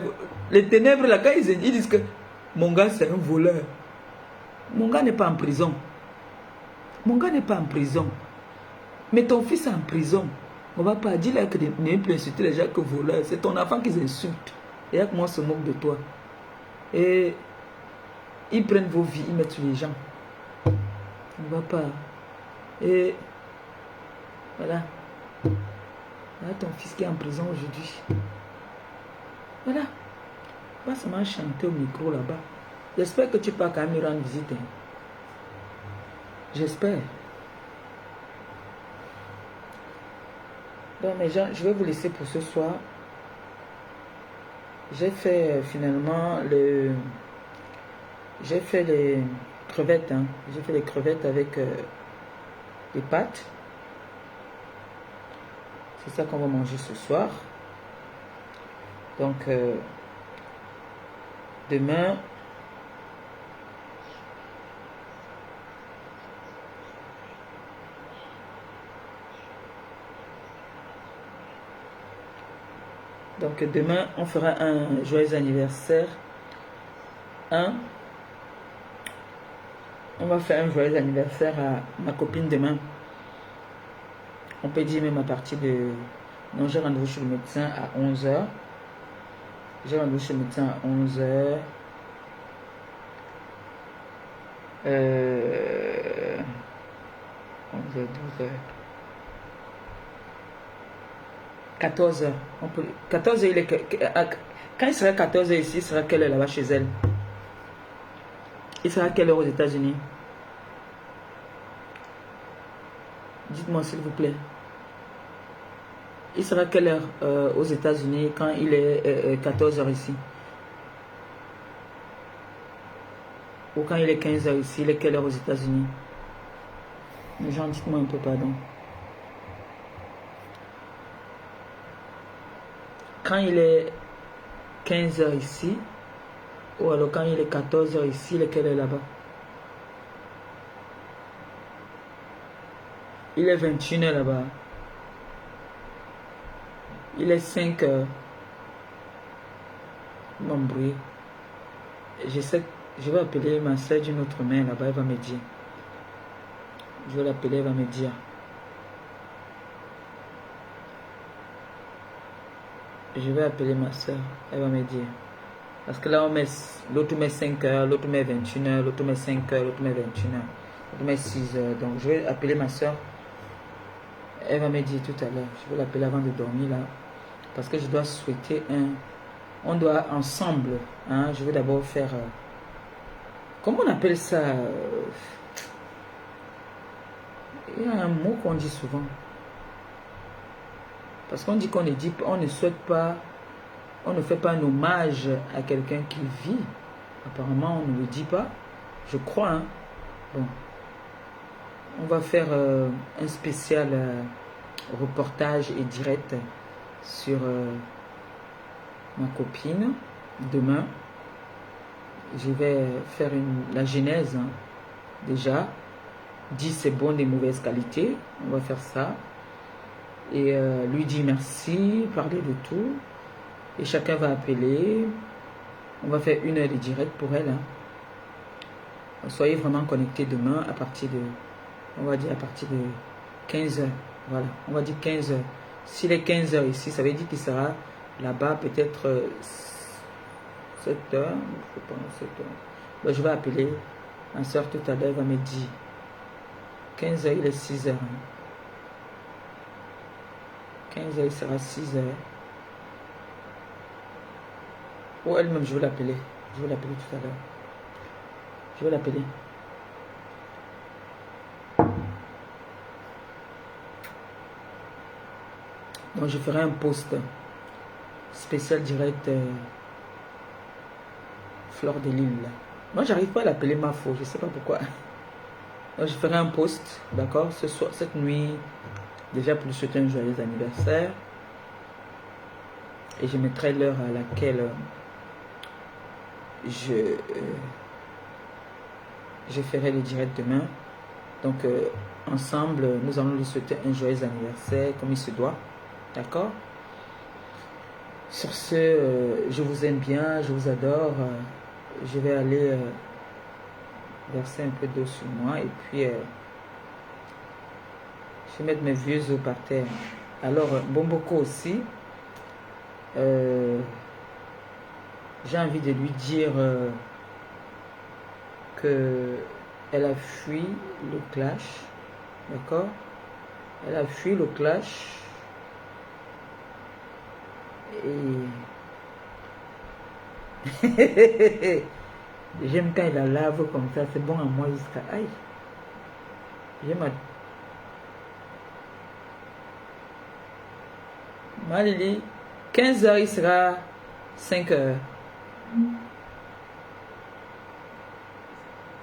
les ténèbres là, quand ils disent que mon gars c'est un voleur. Mon gars n'est pas en prison. Mon gars n'est pas en prison. Mais ton fils est en prison. On va pas dire que ne plus insulter les gens que voleurs. C'est ton enfant qui insulte. Et que moi se moque de toi. Et ils prennent vos vies, ils mettent sur les gens. On va pas. Et voilà. Voilà ton fils qui est en prison aujourd'hui. Voilà. Pas seulement chanter au micro là-bas. J'espère que tu peux quand même lui rendre visite. Hein. J'espère. Bon, mes gens, je vais vous laisser pour ce soir. J'ai fait finalement le... J'ai fait les crevettes. Hein. J'ai fait les crevettes avec les pâtes. C'est ça qu'on va manger ce soir. Donc, demain... Donc demain, on fera un joyeux anniversaire. On va faire un joyeux anniversaire à ma copine demain. On peut dire même à partir de... Non, j'ai rendez-vous chez le médecin à 11h. J'ai rendez-vous chez le médecin à 11h. 11h, 12h. 14h. 14h, il est... Quand il sera 14h ici, il sera quelle heure là-bas chez elle? Il sera quelle heure aux États-Unis? Dites-moi s'il vous plaît. Il sera quelle heure aux États-Unis quand il est 14h ici? Ou quand il est 15h ici, il est quelle heure aux États-Unis? Les gens, dites-moi un peu, pardon. Quand il est 15h ici, ou alors quand il est 14h ici, il est quelle heure là-bas? Il est 21h là-bas. Il est 5h. Non, bruit. Je vais appeler ma soeur d'une autre main là-bas, elle va me dire. Je vais l'appeler, elle va me dire. Je vais appeler ma soeur, elle va me dire. Parce que là, on met l'autre met 5h, l'autre met 21h, l'autre met 5h, l'autre met 21h, l'autre met 6h. Donc, je vais appeler ma soeur. Elle va me dire tout à l'heure. Je vais l'appeler avant de dormir là. Parce que je dois souhaiter un... On doit ensemble. Hein, je vais d'abord faire... comment on appelle ça? Il y a un mot qu'on dit souvent. Parce qu'on dit qu'on ne dit pas, on ne souhaite pas, on ne fait pas un hommage à quelqu'un qui vit. Apparemment, on ne le dit pas. Je crois. Hein. Bon. On va faire un spécial reportage et direct sur ma copine demain. Je vais faire la genèse hein, déjà. 10 c'est bon des mauvaises qualités. On va faire ça. Et lui dire merci, parler de tout. Et chacun va appeler. On va faire 1 heure de direct pour elle. Hein. Soyez vraiment connectés demain à partir de... On va dire à partir de 15h. Voilà, on va dire 15h. S'il est 15h ici, ça veut dire qu'il sera là-bas peut-être 7h. Je pense 7h. Ben, je vais appeler ma soeur tout à l'heure, elle va me dire. 15h, il est 6h. 15h, il sera 6h. Ou elle-même, je vais l'appeler. Je vais l'appeler tout à l'heure. Je vais l'appeler. Donc je ferai un post spécial direct Fleur de Lille. Moi, j'arrive pas à l'appeler Mafo, je sais pas pourquoi. Donc, je ferai un post, d'accord, ce soir, cette nuit, déjà pour lui souhaiter un joyeux anniversaire. Et je mettrai l'heure à laquelle je ferai le direct demain. Donc, ensemble, nous allons lui souhaiter un joyeux anniversaire comme il se doit. D'accord? Sur ce, je vous aime bien, je vous adore. Je vais aller verser un peu d'eau sur moi et puis je vais mettre mes vieux os par terre. Alors, Bomboko aussi, j'ai envie de lui dire que elle a fui le clash, d'accord? Elle a fui le clash et j'aime quand il la lave comme ça, c'est bon à moi jusqu'à aïe. J'aime à Malili, 15h il sera 5h.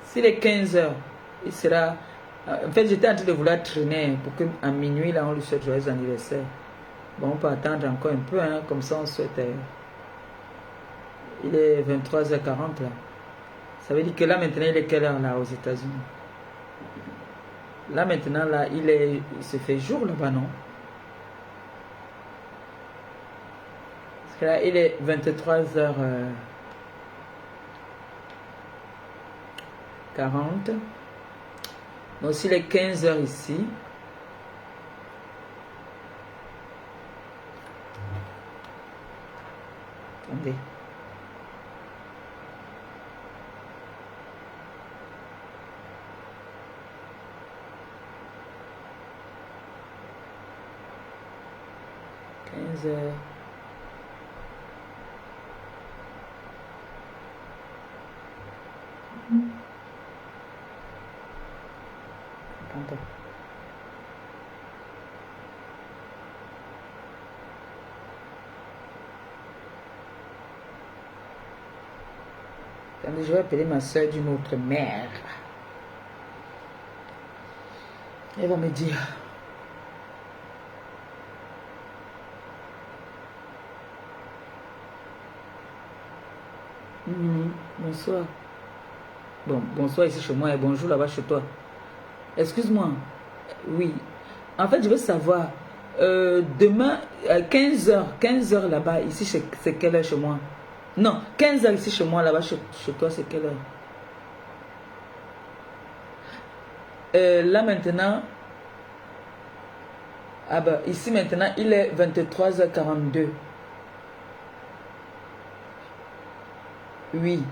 S'il est 15h, il sera... En fait, j'étais en train de vouloir traîner pour qu'à minuit, là, on lui souhaite joyeux anniversaire. Bon, on peut attendre encore un peu, hein, comme ça on souhaite... il est 23h40, là. Ça veut dire que là, maintenant, il est quelle heure, là, aux États-Unis? Là, maintenant, là, il se fait jour, là-bas, non? Parce que là, il est 23h40. Donc, s'il est 15h ici... Attendez. Attendez, je vais appeler ma soeur d'une autre mère. Elle va me dire. Bonsoir. Bon, bonsoir ici chez moi et bonjour là-bas chez toi. Excuse-moi. Oui. En fait, je veux savoir. Demain, 15h là-bas, ici, c'est quelle heure chez moi? Non, 15h ici chez moi, là-bas chez toi, c'est quelle heure? Là maintenant, ah bah, ici maintenant, il est 23h42. Oui.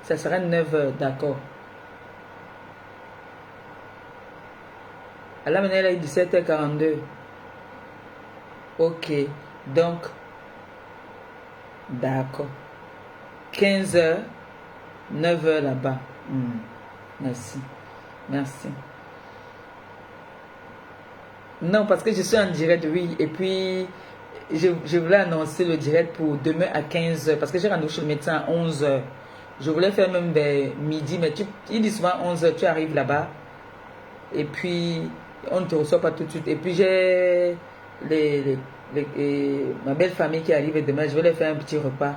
Ça sera 9h, d'accord. Là maintenant, il est 17h42. Ok. Donc, d'accord. 15h, 9h là-bas. Merci. Merci. Non, parce que je suis en direct, oui. Et puis, je voulais annoncer le direct pour demain à 15h. Parce que j'ai rendez-vous chez le médecin à 11h. Je voulais faire même vers midi, mais il dit souvent 11h, tu arrives là-bas. Et puis, on ne te reçoit pas tout de suite. Et puis, j'ai ma belle famille qui arrive demain. Je vais leur faire un petit repas.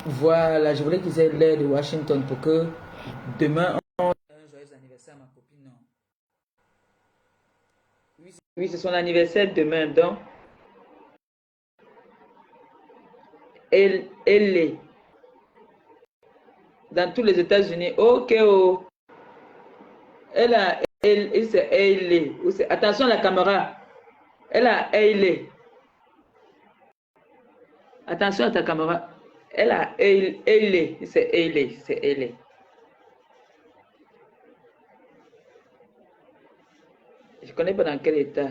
Voilà, je voulais qu'ils aient l'air de Washington pour que demain, on ait un joyeux anniversaire à ma copine. Non. Oui, c'est son anniversaire demain, donc elle est dans tous les États-Unis. Ok, oh. C'est elle est. Attention à la caméra. Elle est. Attention à ta caméra. Elle est. C'est elle est. C'est elle est. Je ne connais pas dans quel état.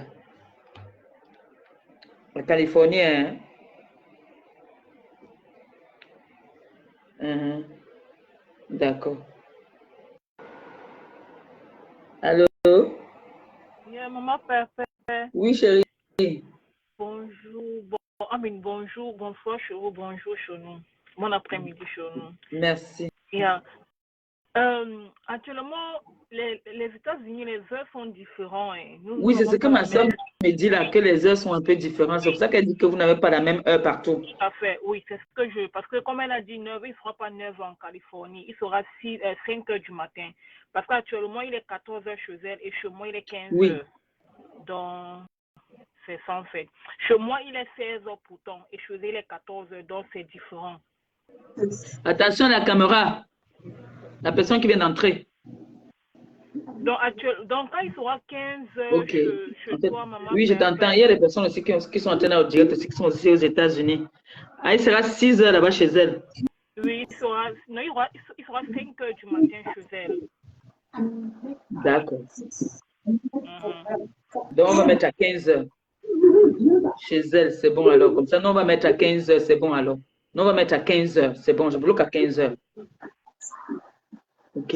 La Californie, hein? D'accord. Allô? Maman Pépé, Oui, chérie. bonjour. Bonjour, bonsoir chez vous, bonjour chez nous. Bon après-midi chez nous. Merci. Yeah. Actuellement, les États-Unis, les heures sont différentes. Hein. Nous Oui, c'est ce n'avons que pas la ma soeur même. me dit là, que les heures sont un peu différentes. C'est pour ça qu'elle dit que vous n'avez pas la même heure partout. Tout à fait, oui, c'est ce que je. Parce que comme elle a dit 9, il ne sera pas 9 en Californie, il sera 5 heures du matin. Parce qu'actuellement, il est 14 heures chez elle et chez moi, il est 15 Oui. heures. Donc, c'est ça en fait. Chez moi, il est 16 heures pourtant et chez elle, il est 14 heures. Donc, c'est différent. Attention à la caméra. La personne qui vient d'entrer. Donc, quand il sera 15 heures Ok. chez En fait, toi, maman, oui, je t'entends. Il y a des personnes aussi qui sont en train de direct aussi, qui sont aussi aux États-Unis. Ah, il sera 6 heures là-bas chez elle. Oui, il sera 5 heures du matin chez elle. D'accord. Donc, on va mettre à 15 heures. Chez elle, c'est bon alors. Comme ça, nous, on va mettre à 15 heures, c'est bon alors. Nous, on va mettre à 15 heures, c'est bon. Je bloque à 15 heures. Ok.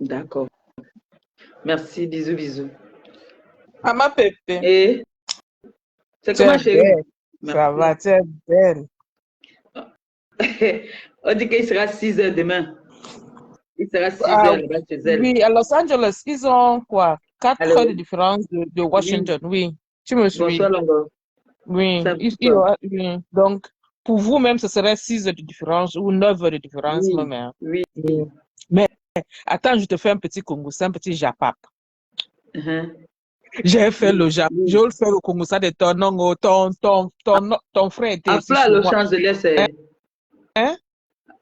D'accord. Merci, bisous, bisous. Maman Pépé, Et c'est tu comment, es chérie? belle. Merci. Ça va, tu es belle. On dit qu'il sera 6 heures demain. Il sera 6 Ah, heures là-bas chez elle. oui, à Los Angeles, ils ont quoi? 4 Allô? heures de différence de Oui. Washington, oui. Tu me suis. Bonsoir, Longo. Oui. Ça Oui. Donc, pour vous-même, ce serait 6 heures de différence ou 9 heures de différence, Oui, ma mère. oui. Oui. Mais, attends, je te fais un petit Congo, un petit japap. J'ai fait le Japon. Oui. Je vais le faire au Congo, ça de ton nom, ton frère était À ici Fla, chez Los moi. Angeles. Hein?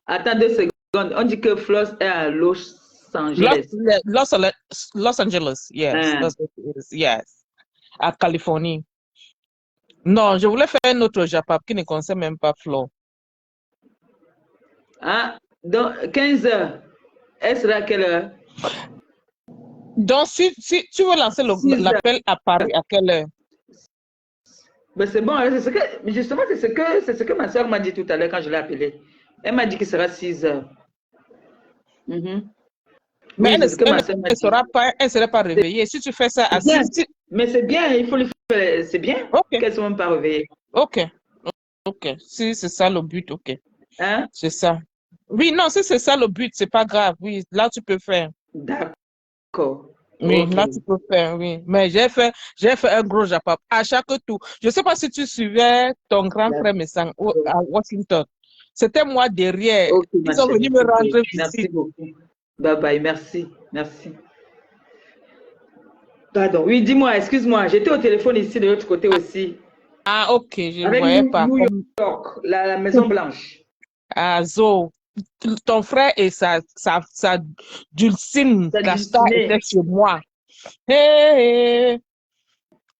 Attends 2 secondes. On dit que Floss est à Los Angeles. Los Angeles, yes. Hein. Los Angeles, yes. À Californie. Non, je voulais faire un autre Japap qui ne concerne même pas Flo. Ah, donc 15 heures. Elle sera à quelle heure? Donc, si tu veux lancer 6 heures. l'appel à Paris, à quelle heure? Ben c'est bon, c'est ce que, justement, c'est ce que ma soeur m'a dit tout à l'heure quand je l'ai appelée. Elle m'a dit qu'il sera 6 heures. Mais Oui, elle c'est ce que ma soeur m'a ne dit. sera pas réveillée. Si tu fais ça à Bien. 6, Mais c'est bien, il faut le faire. C'est bien ok, qu'elles ne sont même pas réveillées. ok. Si c'est ça le but, ok. Hein? C'est ça. Oui, non, si c'est ça le but, c'est pas grave. Oui, là, tu peux faire. D'accord. Oui, Ok. là, tu peux faire, oui. Mais j'ai fait un gros Japap. À chaque tour. Je ne sais pas si tu suivais ton grand frère Messang à Washington. C'était moi derrière. Ok, ma Ils sont venus chérie. me Ok. rendre Merci visite. beaucoup. Bye bye, merci. Merci. Pardon. Oui, dis-moi, excuse-moi. J'étais au téléphone ici de l'autre côté aussi. Ah, ok, je ne Avec voyais pas. New York, la Maison Blanche. Ah, Zo, ton frère et sa Dulcine Sa Gasta destinée. étaient chez moi. Hey,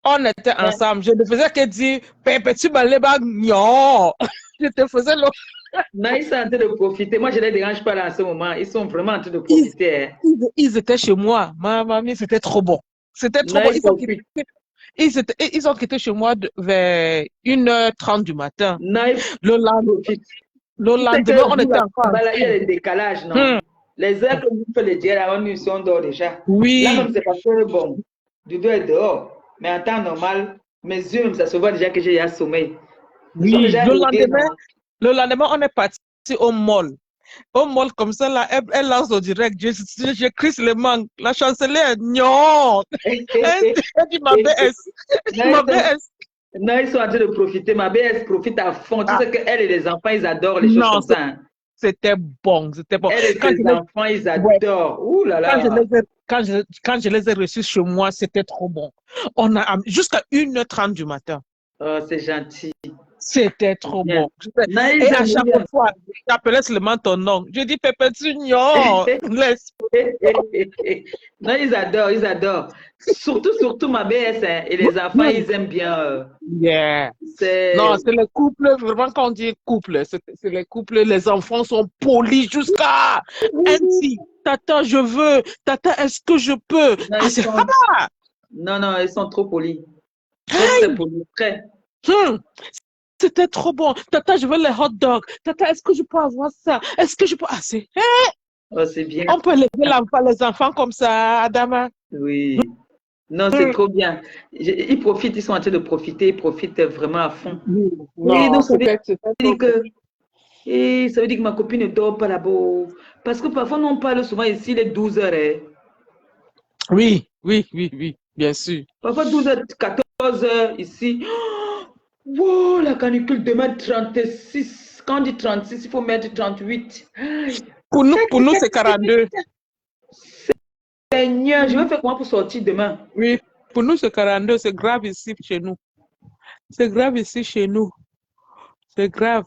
on était ensemble. Je ne faisais que dire, Pépé, tu m'as levé, non. Je te faisais le. Non, ils sont en train de profiter. Moi, je ne les dérange pas là en ce moment. Ils sont vraiment en train de profiter. Ils étaient chez moi. Ma mamie, c'était trop bon. C'était trop Non, bon. ils Ils ont quitté chez moi vers 1h30 du matin. Non, ils Le profitent. lendemain, on était encore Là, il y a ensemble. le décalage, non? Les heures que vous faites les dire là, ils sont dehors déjà. Oui. Là, même, c'est parce que, bon, Doudou est dehors. Mais en temps normal, mes yeux, même, ça se voit déjà que j'ai un sommeil. Oui, le lendemain, on est parti au mall. Au mall, comme ça, là, elle lance au direct. Je crie sur le manque. La chancelière, non. Elle dit ma BS. Ma BS. Non, ils sont en train de profiter. Ma BS profite à fond. Tu sais qu'elle et les enfants, ils adorent les choses comme ça. Hein. C'était bon, c'était bon. Elle et ses enfants, ils adorent. Ouh là là. Quand je les ai reçus chez moi, c'était trop bon. On a jusqu'à 1h30 du matin. Oh, c'est gentil. C'était trop bon. Non, et à chaque fois, j'appelais seulement ton nom. Je dis, Pépé, tu non. Non, ils adorent. Surtout ma BS, hein, et les enfants, ils aiment bien. Yeah. Non, c'est les couples, vraiment, quand on dit couple, c'est les couples, les enfants sont polis jusqu'à Auntie, tata, je veux, tata, est-ce que je peux? Non, non, ils sont trop polis. Très polis, très. C'était trop bon. Tata, je veux les hot dogs. Tata, est-ce que je peux avoir ça? Est-ce que je peux... Ah, c'est... Oh, c'est bien. On peut lever les enfants comme ça, Adama. Oui. Non, c'est trop bien. Ils profitent, ils sont en train de profiter, ils profitent vraiment à fond. Et donc, ça veut dire que, ça veut dire que ma copine ne dort pas là-bas. Parce que parfois, nous, on parle souvent ici les 12 heures. Hein. Oui, bien sûr. Parfois 12 heures, 14 heures ici. Wow, la canicule demain 36. Quand on dit 36, il faut mettre 38. Pour nous c'est 42. Seigneur, je vais faire comment pour sortir demain? Oui, pour nous c'est 42, c'est grave ici chez nous. C'est grave ici chez nous. C'est grave.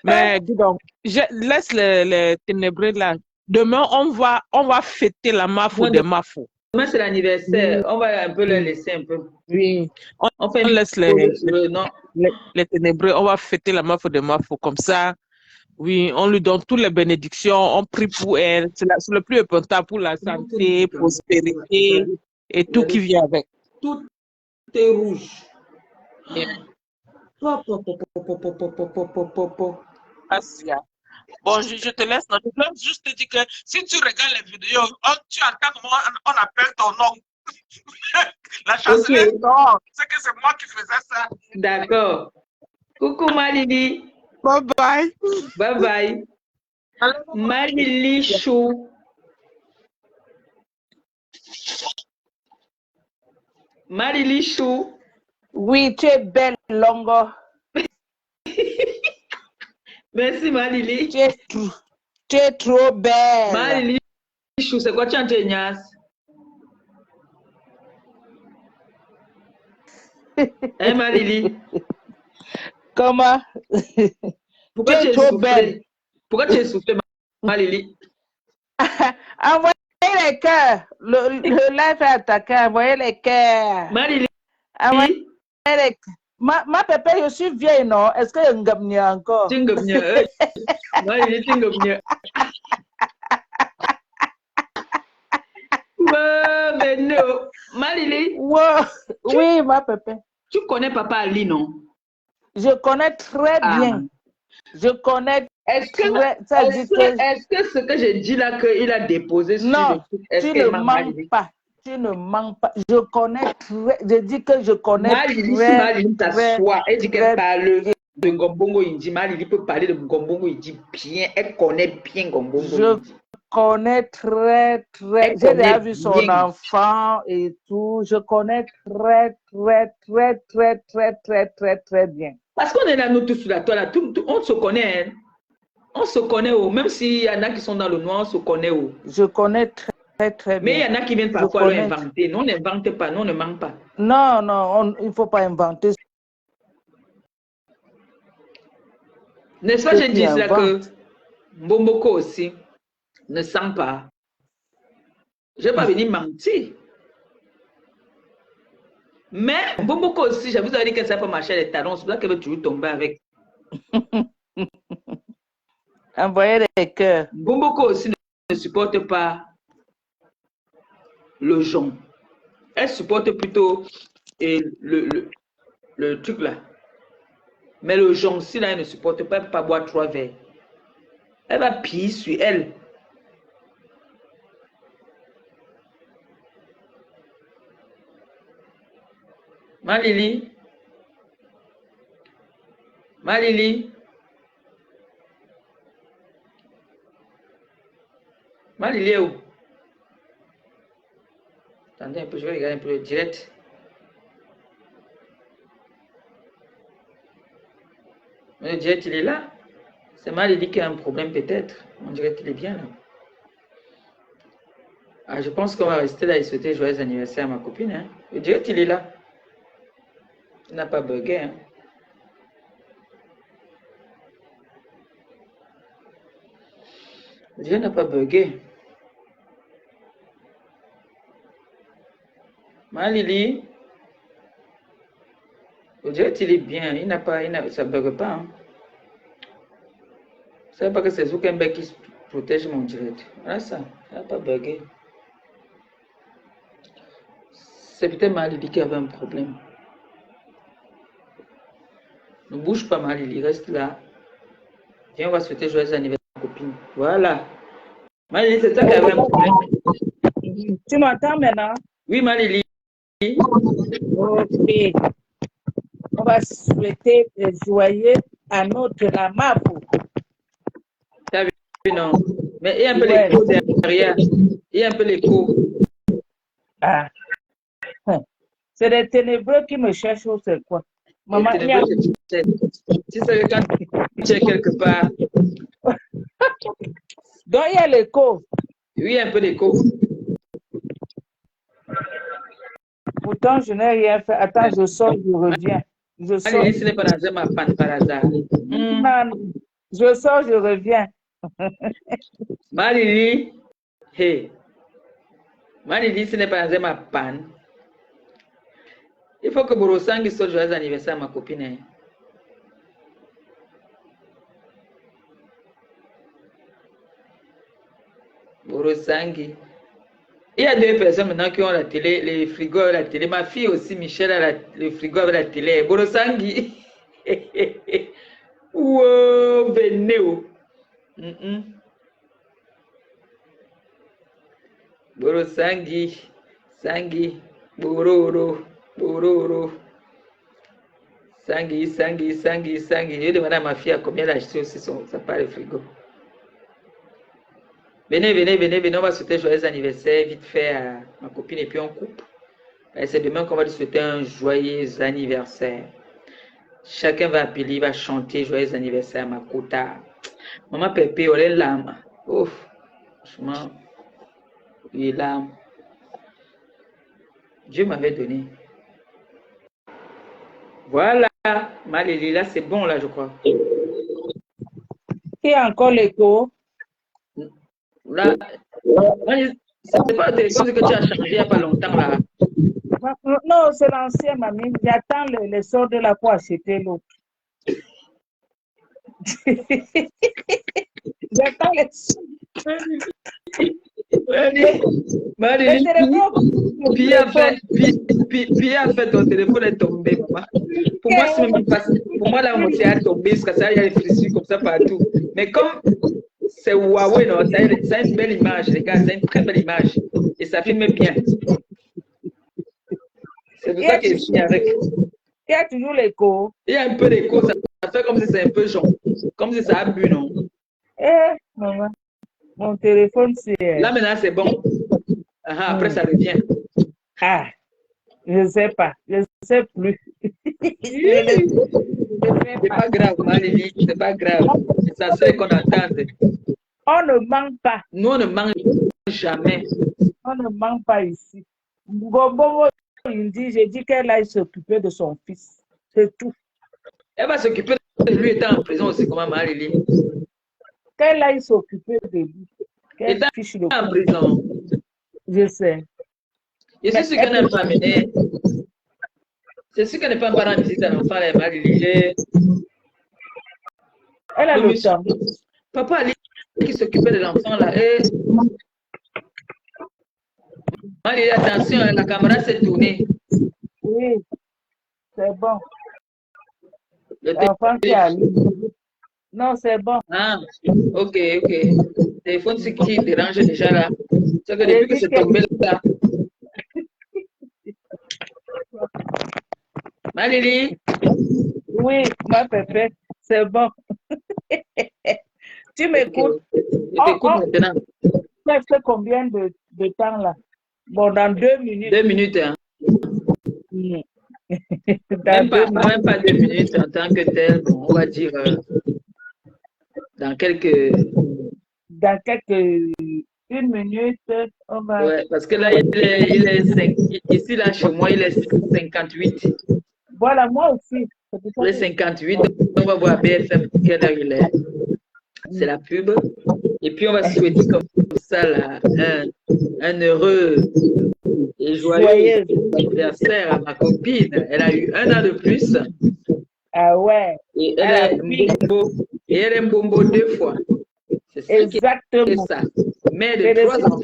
Mais dis donc, laisse les ténébreux là. Demain, on va fêter la Mafo des Mafo. Demain, c'est l'anniversaire. On va un peu les laisser un peu. Oui. On fait laisse les ténébreux. On va fêter la Mafo des Mafo. Comme ça, oui, on lui donne toutes les bénédictions. On prie pour elle. C'est le plus important pour la santé, prospérité et tout qui vient avec. Tout est rouge. Bon, je te laisse. Je veux juste te dire que si tu regardes les vidéos, tu entends comment on appelle ton nom. La chancelière, non, c'est que c'est moi qui faisais ça. D'accord. Coucou Malili. Bye bye. Bye bye. Malili Chou. Malili Chou. Oui, tu es belle, Longo. Merci Malili. Tu es trop belle. Malili Chou, c'est quoi tu as Ignace? Hein Malili? Comment? Pourquoi tu es trop belle? Pourquoi tu es soufflé, Malili? Envoyez les cœurs. Le live est attaqué. Envoyez les cœurs. Malili. Envoyez les cœurs. Ma pépé, je suis vieille, non? Est-ce que je suis encore? Tu es Malili, tu es mais non. Malili. Wow. Oui, ma pépé. Tu connais Papa Ali, non? Je connais très bien. Je connais. Est-ce que ce que j'ai dit là, qu'il a déposé sur non, le truc, est-ce tu ne mens pas. Tu ne mens pas. Je connais très. Je dis que je connais Malili s'assoit et dit qu'elle parle de Ngombongo Indi. Malili peut parler de Ngombongo Indi bien. Elle connaît bien Ngombongo Indi. Je connais très. J'ai déjà vu son enfant et tout. Je connais très bien. Parce qu'on est là, nous tous là, toi là, on se connaît. Hein. On se connaît, même s'il y en a qui sont dans le noir, on se connaît. Je connais très bien. Mais il y en a qui viennent parfois inventer. Nous, on n'invente pas, nous, on ne ment pas. Non, il ne faut pas inventer. N'est-ce pas, je dis là que Mbomboko aussi ne sent pas. Je ne vais pas venir mentir. Mais Mbomboko aussi, je vous avais dit qu'elle ne savait pas marcher les talons, c'est pour ça qu'elle veut toujours tomber avec. Envoyez les cœurs. Mbomboko aussi ne supporte pas le jonc. Elle supporte plutôt le truc là. Mais le jonc, si là, elle ne supporte pas, elle ne peut pas boire 3 verres. Elle va piller sur elle. Malili. Malili. Malili est où? Attendez un peu, je vais regarder un peu le direct. Le direct, il est là. C'est Malili qui a un problème peut-être. On dirait qu'il est bien là. Ah, je pense qu'on va rester là et souhaiter joyeux anniversaire à ma copine. Hein. Le direct, il est là. Il n'a pas bugué. Hein. Le direct n'a pas bugué. Malili. Le direct, il est bien. Ça ne bug pas. Hein. C'est pas que c'est Zuckerberg qui protège mon direct. Voilà ça. Ça n'a pas bugué. C'est peut-être Malili qui avait un problème. Ne bouge pas Malili, reste là. Viens, on va souhaiter joyeux anniversaire à ma copine. Voilà. Marie, c'est ça qui avait un problème. Tu m'entends maintenant? Oui, Marie. Ok. On va souhaiter joyeux à notre Amafo. T'as vu, non? Mais il y a un peu Ouais. l'écho derrière. Il y a un peu l'écho. Ah. C'est des ténébreux qui me cherchent ou c'est quoi? Maman, Tu sais que quand tu es quelque part. Donc, il y a l'écho. Oui, il y a un peu d'écho. Pourtant, je n'ai rien fait. Attends, je sors, je reviens. Je sors. Marie, ce n'est pas dans ma panne par hasard. Je sors, je reviens. Marie, hey. Marie, ce n'est pas dans ma panne. Il faut que Borosangi soit joyeux anniversaire à ma copine. Hein. Borosangi. Il y a deux personnes maintenant qui ont la télé, les frigos avec la télé. Ma fille aussi, Michel, a le frigo avec la télé. Borosangi. Wow, venez. Borosangi. Sangi. Bororo. Bororo. Sangi. Je demande à ma fille à combien elle a acheté aussi sa part de frigo. Venez, on va souhaiter joyeux anniversaire vite fait à ma copine et puis on coupe. C'est demain qu'on va lui souhaiter un joyeux anniversaire. Chacun va appeler, va chanter joyeux anniversaire à ma Kota. Maman Pépé, on est l'âme. Ouf, franchement, il est l'âme. Dieu m'avait donné. Voilà, Malélie, là c'est bon là je crois. Il y a encore l'écho. Là, c'est pas le téléphone que tu as changé il n'y a pas longtemps là. Non, c'est l'ancien, mamie. J'attends les soldes là pour acheter l'autre. J'attends les soldes. Marie, puis a fait ton téléphone est tombé, maman. Pour moi, c'est même pas. Pour moi, là, mon téléphone est tombé, parce que ça, il y a des frissures comme ça partout. Mais comme c'est Huawei, non, ça a une belle image, les gars, c'est une très belle image. Et ça filme bien. C'est pour ça que je suis avec. Il y a toujours l'écho. Il y a un peu d'écho, ça fait comme si c'est un peu jaune. Comme si ça a bu, non? Maman. Mon téléphone, c'est... Là, maintenant, c'est bon. Après, ça revient. Ah, je ne sais pas. Je ne sais plus. C'est pas grave, Marie, c'est pas grave. Ça serait qu'on attende. On ne manque pas. Nous, on ne mange jamais. On ne manque pas ici. Bobo, il dit, j'ai dit qu'elle aille s'occuper de son fils. C'est tout. Elle va s'occuper de lui étant en prison aussi, comment Marie. Qu'elle aille s'occuper de lui. Qu'elle fiche le en prison. Je sais. Je suis sûr qu'elle n'a pas amené. C'est sûr qu'elle n'est pas encore en visite à l'enfant, elle Marie. Elle a le temps. Papa Ali qui s'occupait de l'enfant là. Marie, attention, la caméra s'est tournée. Oui, c'est bon. L'enfant qui a Non, c'est bon. Ah, ok. Le téléphone, c'est qui dérange déjà là. C'est que depuis que c'est tombé là. Malélie? Oui, ma pépé, c'est bon. Tu m'écoutes? Je t'écoute maintenant. Ça fait combien de temps là? Bon, dans 2 minutes. 2 minutes, hein? Même pas 2 minutes en tant que tel, bon, on va dire dans quelques... Dans quelques... 1 minute, on va... Ouais, parce que là, il est 5... Ici, là, chez moi, il est 58. Voilà, moi aussi. Il est 58, on va voir BFM quelle heure il est. C'est la pub. Et puis, on va souhaiter comme ça là, un heureux et joyeux anniversaire à ma copine. Elle a eu 1 an de plus. Ah ouais. Et elle est Mbombo 2 fois. C'est ça. Exactement. Ça. Mais de 3 enfants.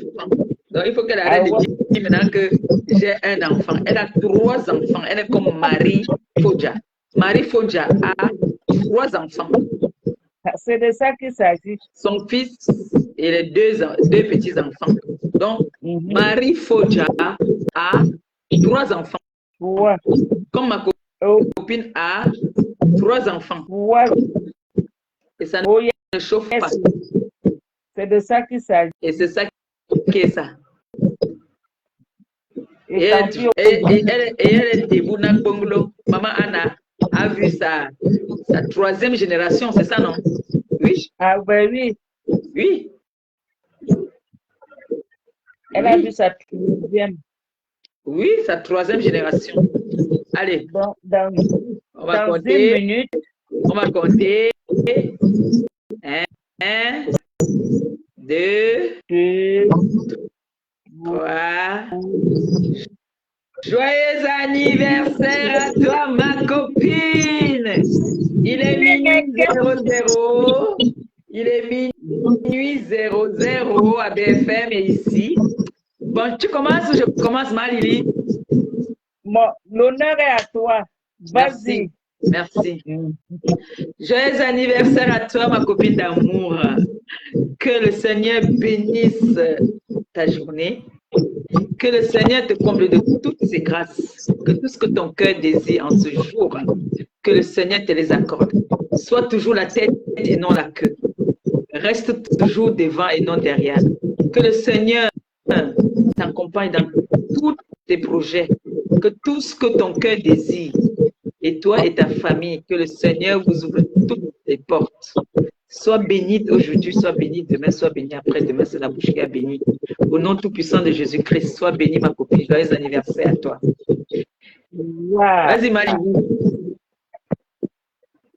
Donc, il faut qu'elle arrête de dire maintenant que j'ai un enfant. Elle a 3 enfants. Elle est comme Marie Fodja. Marie Fodja a 3 enfants. C'est de ça qu'il s'agit. Son fils et les deux petits-enfants. Donc, Marie Foja a 3 enfants. Ouais. Comme ma Oh, copine a 3 enfants. ouais. Et ça Oh, yes. ne chauffe pas. C'est de ça qu'il s'agit. Et c'est ça qui est ça. Et Et tant elle, pis, elle est debout dans le Bongolo. Maman Anna a vu sa 3e génération, c'est ça, non? Oui, ah ben oui, oui. elle a Oui. vu sa 3e. Oui, sa 3e génération. Allez, Dans on va 1 compter. minute. On va compter. 1, 2, 2, 3. Joyeux anniversaire à toi, ma copine. Il est minuit 00. Il est minuit 00 à BFM et ici. Bon, tu commences ou je commence, Lily? L'honneur est à toi. Vas-y. Merci. Joyeux anniversaire à toi, ma copine d'amour. Que le Seigneur bénisse ta journée. Que le Seigneur te comble de toutes ses grâces. Que tout ce que ton cœur désire en ce jour, que le Seigneur te les accorde. Sois toujours la tête et non la queue. Reste toujours devant et non derrière. Que le Seigneur t'accompagne dans tous tes projets. Que tout ce que ton cœur désire, et toi et ta famille, que le Seigneur vous ouvre toutes les portes. Sois bénie aujourd'hui, sois bénie demain, sois bénie après-demain. C'est la bouche qui a béni. Au nom tout-puissant de Jésus-Christ, sois bénie, ma copine. Joyeux anniversaire à toi. Wow. Vas-y, Marie.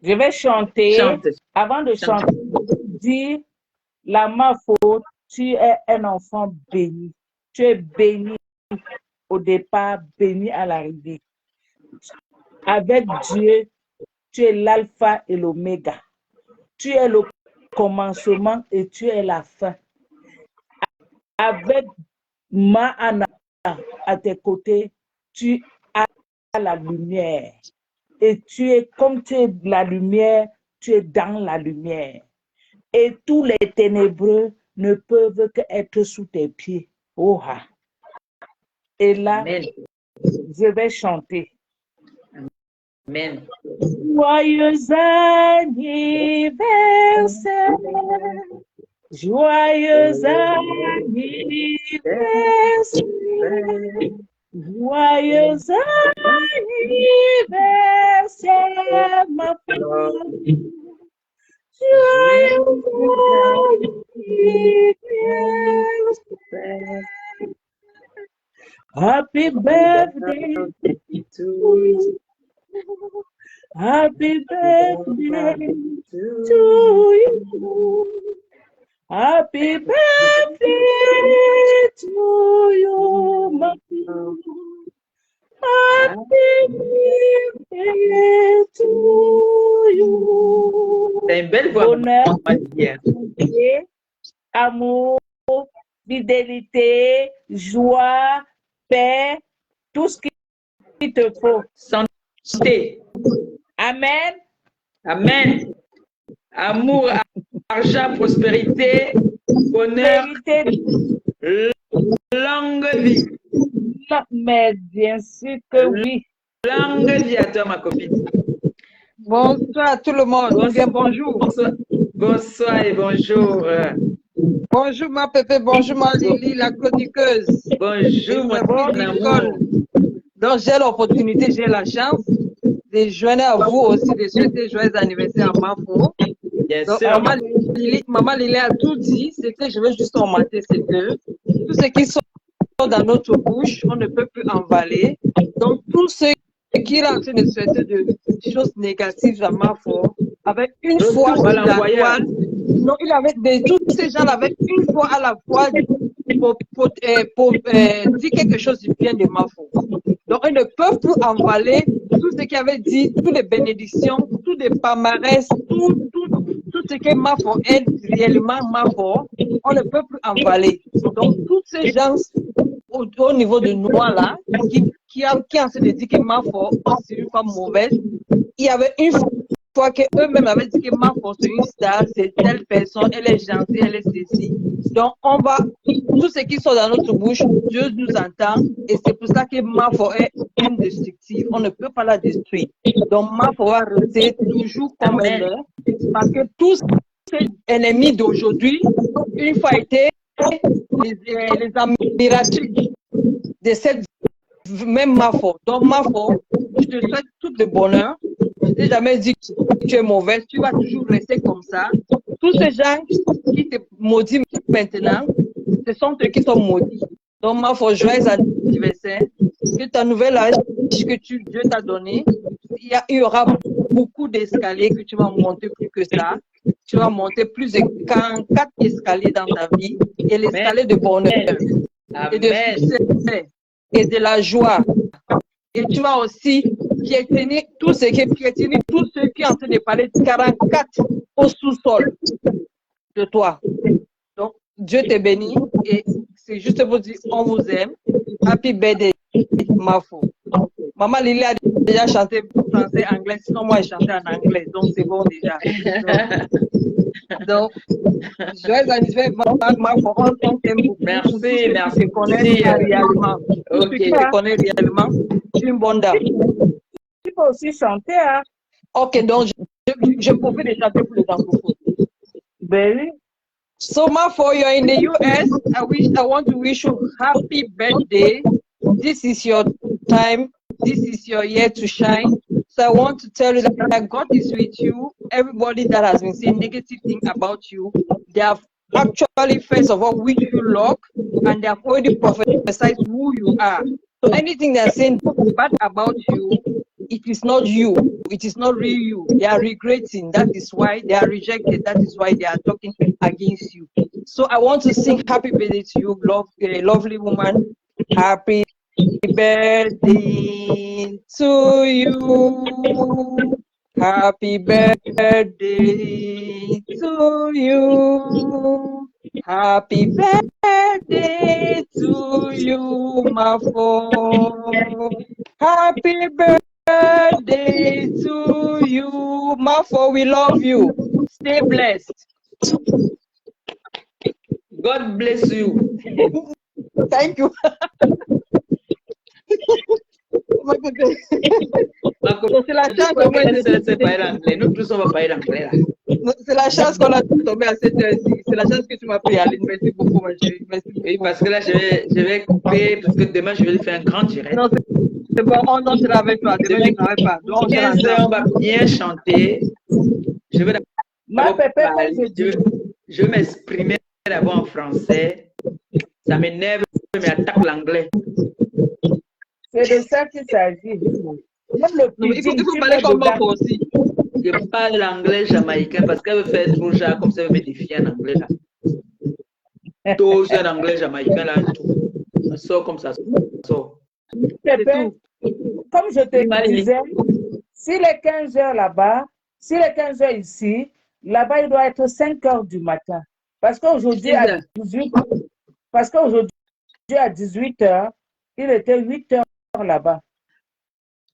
Je vais chanter. Chante. Avant de chanter, dis, la Mafo, tu es un enfant béni. Tu es béni au départ, béni à l'arrivée. Avec Dieu, tu es l'alpha et l'oméga. Tu es le commencement et tu es la fin. Avec Maana à tes côtés, tu as la lumière. Et tu es comme tu es la lumière, tu es dans la lumière. Et tous les ténébreux ne peuvent qu'être sous tes pieds. Oh, ah. Et là, Amen. je vais chanter. Amen. Joyeux anniversaire, joyeux anniversaire, joyeux anniversaire, ma fille. Joyeux anniversaire. Happy birthday to you. Happy birthday to you. Happy birthday to you, my people. Happy birthday to you. C'est une belle voix. Bonheur, amour, fidélité, joie, paix, tout ce qu'il te faut. Santé. Amen. Amen. Amour, argent, prospérité, bonheur, longue vie. Mais bien sûr que oui. Longue vie à toi, ma copine. Bonsoir à tout le monde. Bonjour. Bonsoir et bonjour. Bonjour ma Pépé, bonjour ma Lily, la chroniqueuse. Bonjour, mon amour. Donc j'ai l'opportunité, j'ai la chance de joindre à vous aussi, de souhaiter joyeux anniversaire à Mafo. Bien Donc, sûr. Maman Lily a tout dit, ce que je veux juste remarquer, c'est que tout ce qui sort dans notre bouche, on ne peut plus avaler. Donc tout ce qu'il est en train de souhaiter de choses négatives à Mafo, avec une foi sur la foi. Non, il avait tous ces gens avec une foi à la fois pour dire quelque chose du bien de Mafo. Donc, ils ne peuvent plus avaler tout ce qu'il avait dit, toutes les bénédictions, tous les palmarès, tout ce que Mafo est réellement Mafo, on ne peut plus avaler. Donc, tous ces gens au niveau de nous là, qui ont en train de dire que Mafo, c'est une femme mauvaise, il y avait une fois qu'eux-mêmes avaient dit que ma force est une star, c'est telle personne, elle est gentille, elle est ceci. Donc, on va, tout ce qui sort dans notre bouche, Dieu nous entend, et c'est pour ça que ma force est indestructible. On ne peut pas la détruire. Donc, ma force va rester toujours comme elle est, parce que tous ces ennemis d'aujourd'hui, une fois été les admiratifs de cette même ma faute. Donc, ma faute, je te souhaite tout le bonheur. Je t'ai jamais dit que tu es mauvaise. Tu vas toujours rester comme ça. Tous ces gens qui te maudissent maintenant, ce sont eux qui sont maudits. Donc, ma faute, joyeux anniversaire. Que ta nouvelle âge que Dieu t'a donné, il y aura beaucoup d'escaliers que tu vas monter plus que ça. Tu vas monter plus de 44 escaliers dans ta vie. Et l'escalier de bonheur et de succès et de la joie. Et tu vas aussi piétiner tous ceux qui sont en train de parler de 44 au sous-sol de toi. Donc, Dieu te bénit et c'est juste pour dire on vous aime. Happy birthday, Mafo. Maman Lily a déjà chanté français, anglais, sinon moi je chantais en anglais, donc c'est bon déjà. Donc joyeux anniversaire, Mafo, on t'aime beaucoup. Merci, merci. Tu te connais réellement. Ok. Tu te connais réellement, tu es une bonne dame. Tu peux aussi chanter, hein? Ok, donc je profite de chanter pour les anglophones. Ben oui. So, Mafo, you're in the US. I want to wish you happy birthday. This is your time. This is your year to shine. So I want to tell you that God is with you. Everybody that has been saying negative things about you, they have actually, first of all, wished you luck, and they have already prophesied who you are. So anything they're saying bad about you, it is not you. It is not real you. They are regretting. That is why they are rejected. That is why they are talking against you. So I want to sing happy birthday to you, lovely woman. Happy birthday to you. Happy birthday to you. Happy birthday to you, my phone. Happy birthday to you, Mafo. We love you. Stay blessed. God bless you. Thank you. C'est la chance qu'on Nous tous, on va parler l'anglais. C'est la chance qu'on a tombé à cette heure-ci. C'est la chance que tu m'as pris, Aline. Merci beaucoup, ma chérie. Merci beaucoup. Oui, parce que là, je vais couper, parce que demain, je vais faire un grand direct. Non, c'est bon, on en sera avec toi. Demain, je ne travaille pas. Donc, 15 heures, on va bien chanter. Je vais je vais m'exprimer d'abord en français. Ça m'énerve, mais attaque l'anglais. C'est de ça qu'il s'agit. Il faut parler comme moi aussi. Je parle l'anglais jamaïcain parce qu'elle veut faire trop genre comme ça, elle veut me défier en anglais là. Tout c'est en anglais jamaïcain là, tout. Ça sort comme ça sort. Comme je te disais, s'il est 15 heures là-bas, s'il est 15 heures ici, là-bas il doit être 5 heures du matin. Parce qu'aujourd'hui à 18 heures, il était 8 heures là-bas.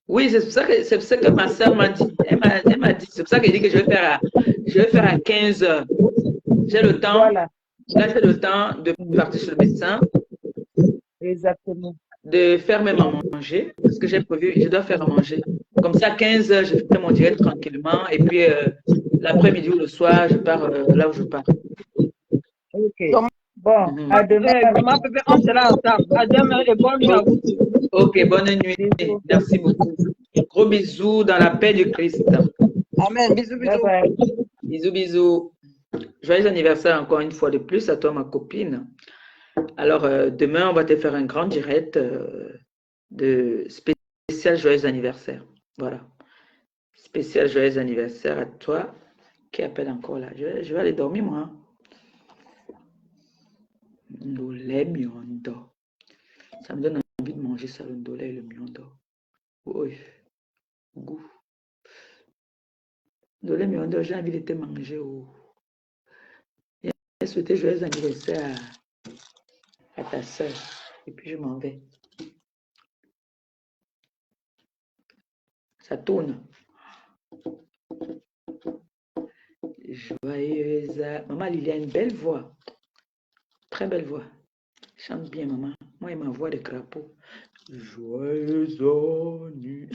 Oui, c'est pour ça que ma soeur m'a dit. Elle m'a dit, c'est pour ça qu'elle dit que je vais faire à 15 heures. J'ai le temps. Voilà. Là, j'ai le temps de partir chez le médecin. Exactement. De faire même à manger, parce que j'ai prévu, je dois faire à manger. Comme ça, à 15 heures, je fais mon direct tranquillement. Et puis, l'après-midi ou le soir, je pars là où je pars. Ok. Bon, à demain. On sera ensemble. À demain et bonne nuit à vous. Ok, bonne nuit. Merci beaucoup. Gros bisous dans la paix du Christ. Amen. Bisous, bisous. Bye bye. Bisous, bisous. Joyeux anniversaire encore une fois de plus à toi, ma copine. Alors, demain, on va te faire un grand direct de spécial joyeux anniversaire. Voilà. Spécial joyeux anniversaire à toi. Qui appelle encore là? Je vais aller dormir, moi. Ndolé miondo. Ça me donne envie de manger ça, le ndolé et le miondo. Oui. Goût. Ndolé miondo, j'ai envie de te manger. Oh. Et souhaiter joyeux anniversaire à ta soeur. Et puis je m'en vais. Ça tourne. Joyeuse. Maman Lily a une belle voix. Très belle voix. Chante bien, maman. Moi, et ma voix de crapaud. Joyeuse nuit.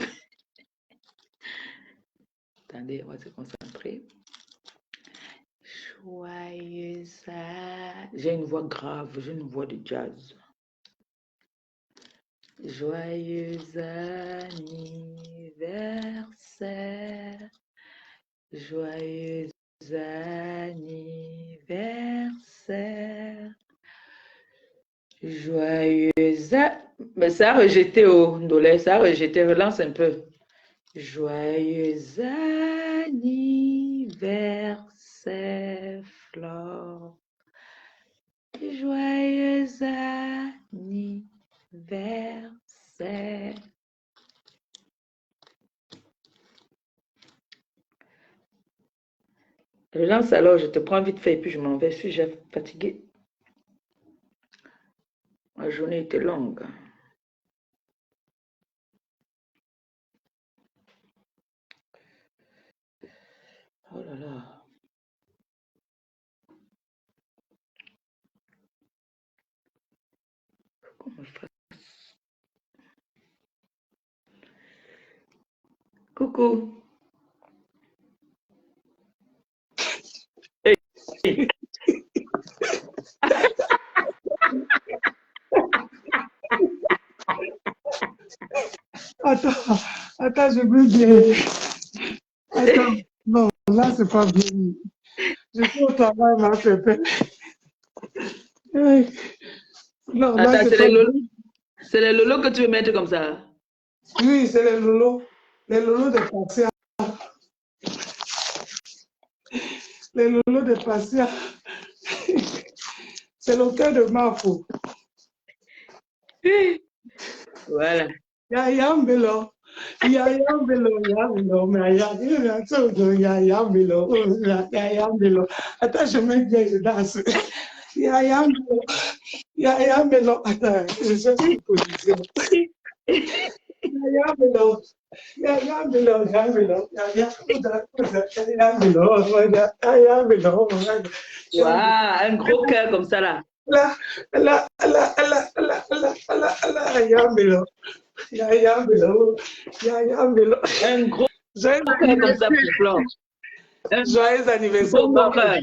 Attendez, on va se concentrer. Joyeuse. J'ai une voix grave, j'ai une voix de jazz. Joyeux anniversaire. Joyeux anniversaire. Joyeux. Mais ça a rejeté au Ndolé, ça a rejeté, relance un peu. Joyeux anniversaire, Flore. Joyeux anniversaire. Relance alors, je te prends vite fait et puis je m'en vais. Je suis déjà fatiguée. Ma journée était longue. Oh là là. Comment je fasse? Coucou. Hey. Attends, je veux bien. Attends, non, là, c'est pas bien. Je suis au travail, ma pépé. Non, là, Attends, c'est pas bien. c'est les lolos que tu veux mettre comme ça. Oui, c'est les lolos. Les lolos de Passia. Les lolos de Passia. C'est le cœur de Mafo. Voilà. Yayambelo. Yayambelo, mais Yayambelo. Attends, je mets bien, je danse. Yayambelo. Attends, je cherche une position. Yayambelo. Waouh, un gros cœur comme ça là. Un gros Joyeux cœur comme ça pour Flore. Joyeux anniversaire. Gros cœur.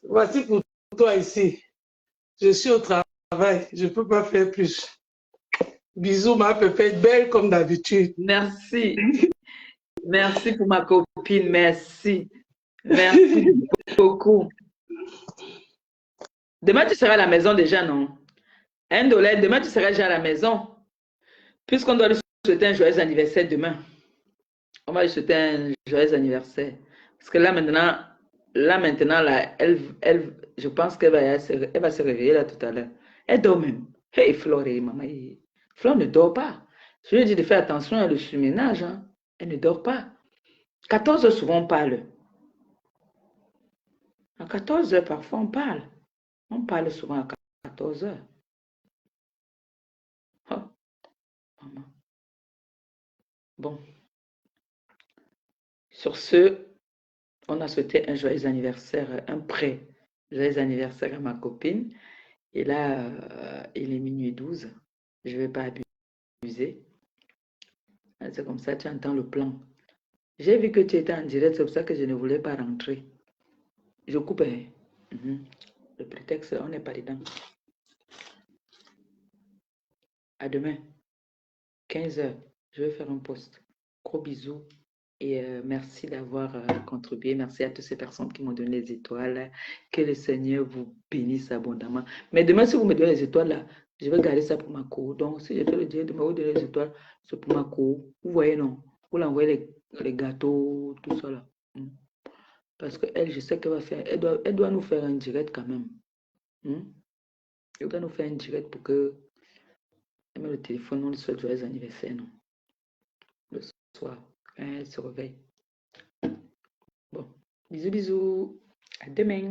Voici pour toi ici. Je suis au travail. Je ne peux pas faire plus. Bisous, ma pépette, belle comme d'habitude. Merci. Merci pour ma copine. Merci. Merci beaucoup. Demain, tu seras à la maison déjà, non? Ndolé, demain, tu seras déjà à la maison. Puisqu'on doit lui souhaiter un joyeux anniversaire demain. On va lui souhaiter un joyeux anniversaire. Parce que là, maintenant, je pense qu'elle va se réveiller là tout à l'heure. Elle dort même. Hey, Flore, maman. Flore ne dort pas. Je lui ai dit de faire attention à le surménage. Hein. Elle ne dort pas. 14 heures, souvent, on parle. À 14 heures, parfois, on parle. On parle souvent à 14 heures. Oh, maman. Bon. Sur ce, on a souhaité un joyeux anniversaire, un joyeux anniversaire à ma copine. Et là, il est minuit 12. Je ne vais pas abuser. C'est comme ça, tu entends le plan. J'ai vu que tu étais en direct, c'est pour ça que je ne voulais pas rentrer. Je coupe. Hein? Le prétexte, on n'est pas dedans. À demain, 15 heures, je vais faire un post. Gros bisous et merci d'avoir contribué. Merci à toutes ces personnes qui m'ont donné les étoiles. Que le Seigneur vous bénisse abondamment. Mais demain, si vous me donnez les étoiles, là, je vais garder ça pour ma cour. Donc, si je te le dis, demain, vous donnez les étoiles, c'est pour ma cour. Vous voyez, non? Vous l'envoyez les gâteaux, tout ça là. Parce qu'elle, je sais qu'elle va faire, elle doit nous faire un direct quand même. Elle doit nous faire un direct pour que elle met le téléphone, on lui souhaite joyeux anniversaire, non? Le soir, quand elle se réveille. Bon, bisous, bisous. À demain.